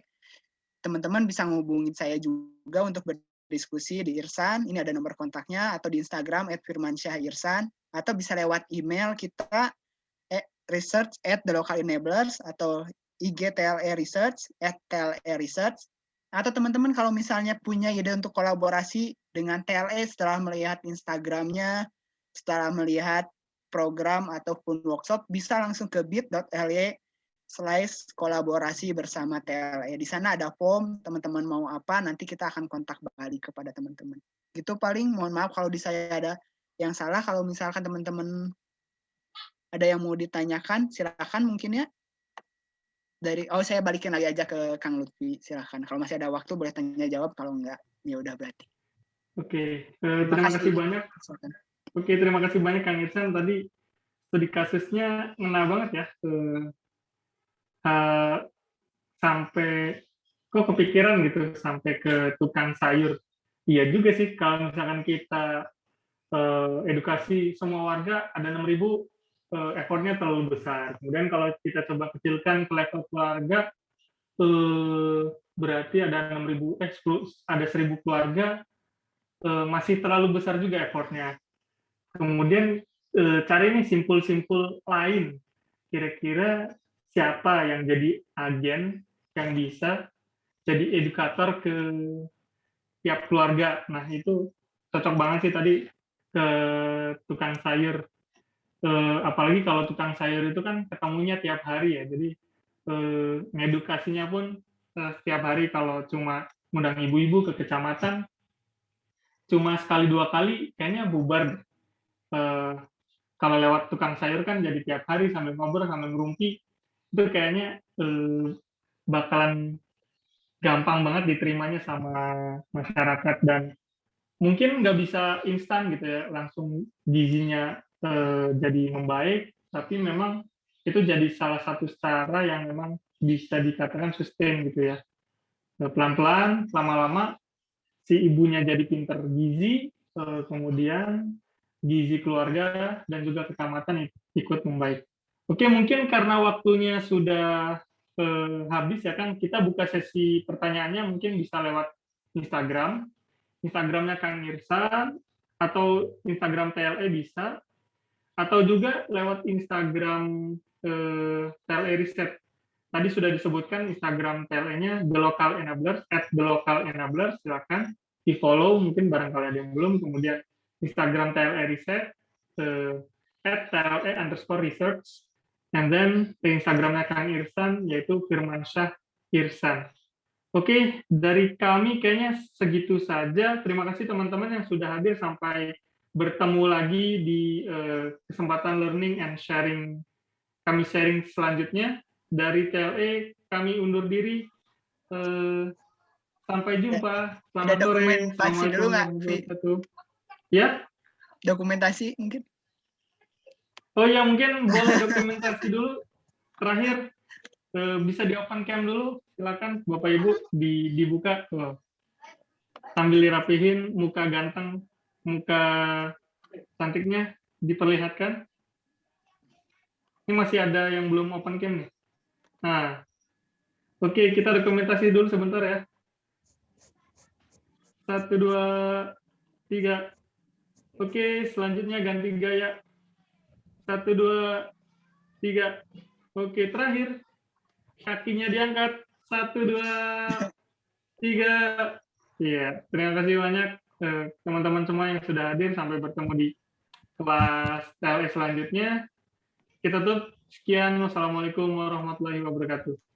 Teman-teman bisa ngehubungin saya juga untuk berdiskusi di Irsan, ini ada nomor kontaknya, atau di Instagram @firmansyahirsan, atau bisa lewat email kita research@thelocalenablers atau IG TLE Research @TLE Research. Atau teman-teman kalau misalnya punya ide untuk kolaborasi dengan TLE setelah melihat Instagramnya, setelah melihat program ataupun workshop, bisa langsung ke bit.ly/kolaborasi bersama TLE. Di sana ada form, teman-teman mau apa, nanti kita akan kontak balik kepada teman-teman. Gitu paling, mohon maaf kalau di saya ada yang salah. Kalau misalkan teman-teman ada yang mau ditanyakan, silakan mungkin ya. Saya balikin lagi aja ke Kang Lutfi, silakan. Kalau masih ada waktu boleh tanya jawab, kalau enggak ya udah berarti. Oke, terima kasih banyak. Oke, terima kasih banyak Kang Irsan. Tadi studi kasusnya ngena banget ya. Sampai kok kepikiran gitu sampai ke tukang sayur. Iya juga sih kalau misalkan kita edukasi semua warga ada 6.000, effortnya terlalu besar. Kemudian kalau kita coba kecilkan ke level keluarga, berarti ada 1.000 keluarga, masih terlalu besar juga effortnya. Kemudian cari nih simpul-simpul lain. Kira-kira siapa yang jadi agen yang bisa jadi edukator ke tiap keluarga. Nah itu cocok banget sih tadi ke tukang sayur. Apalagi kalau tukang sayur itu kan ketemunya tiap hari ya, jadi ngedukasinya pun setiap hari. Kalau cuma ngundang ibu-ibu ke kecamatan, cuma sekali dua kali kayaknya bubar. Kalau lewat tukang sayur kan jadi tiap hari sambil ngobrol sambil ngerumpi, itu kayaknya bakalan gampang banget diterimanya sama masyarakat, dan mungkin nggak bisa instan gitu ya, langsung gizinya jadi membaik, tapi memang itu jadi salah satu cara yang memang bisa dikatakan sustain gitu ya. Pelan-pelan, lama-lama si ibunya jadi pinter gizi, kemudian gizi keluarga dan juga kecamatan ikut membaik. Oke, mungkin karena waktunya sudah habis ya kan, kita buka sesi pertanyaannya mungkin bisa lewat Instagram. Instagramnya Kang Irsan, atau Instagram TLE bisa, atau juga lewat Instagram TLE Riset. Tadi sudah disebutkan Instagram TLE-nya The Local Enablers, @thelocalenablers, silakan di-follow, mungkin barangkali ada yang belum. Kemudian Instagram TLE Riset, @TLE_research, and then Instagramnya Kang Irsan, yaitu Firmansyah Irsan. Oke, dari kami kayaknya segitu saja. Terima kasih teman-teman yang sudah hadir. Sampai bertemu lagi di kesempatan learning and sharing. Kami sharing selanjutnya. Dari TLE, kami undur diri. Sampai jumpa. Selamat sore. Dokumentasi dulu nggak, Vi? Ya? Dokumentasi mungkin? Oh ya, mungkin boleh dokumentasi dulu. Terakhir, bisa di open cam dulu, silakan Bapak Ibu, dibuka tuh. Sambil dirapihin muka ganteng, muka cantiknya diperlihatkan. Ini masih ada yang belum open cam nih. Nah, oke, kita dokumentasi dulu sebentar ya. 1, 2, 3. Oke, selanjutnya ganti gaya. 1, 2, 3. Oke, terakhir. Kakinya diangkat. 1, 2, 3. Iya, terima kasih banyak teman-teman semua yang sudah hadir. Sampai bertemu di kelas TLE selanjutnya. Kita tutup. Sekian. Wassalamualaikum warahmatullahi wabarakatuh.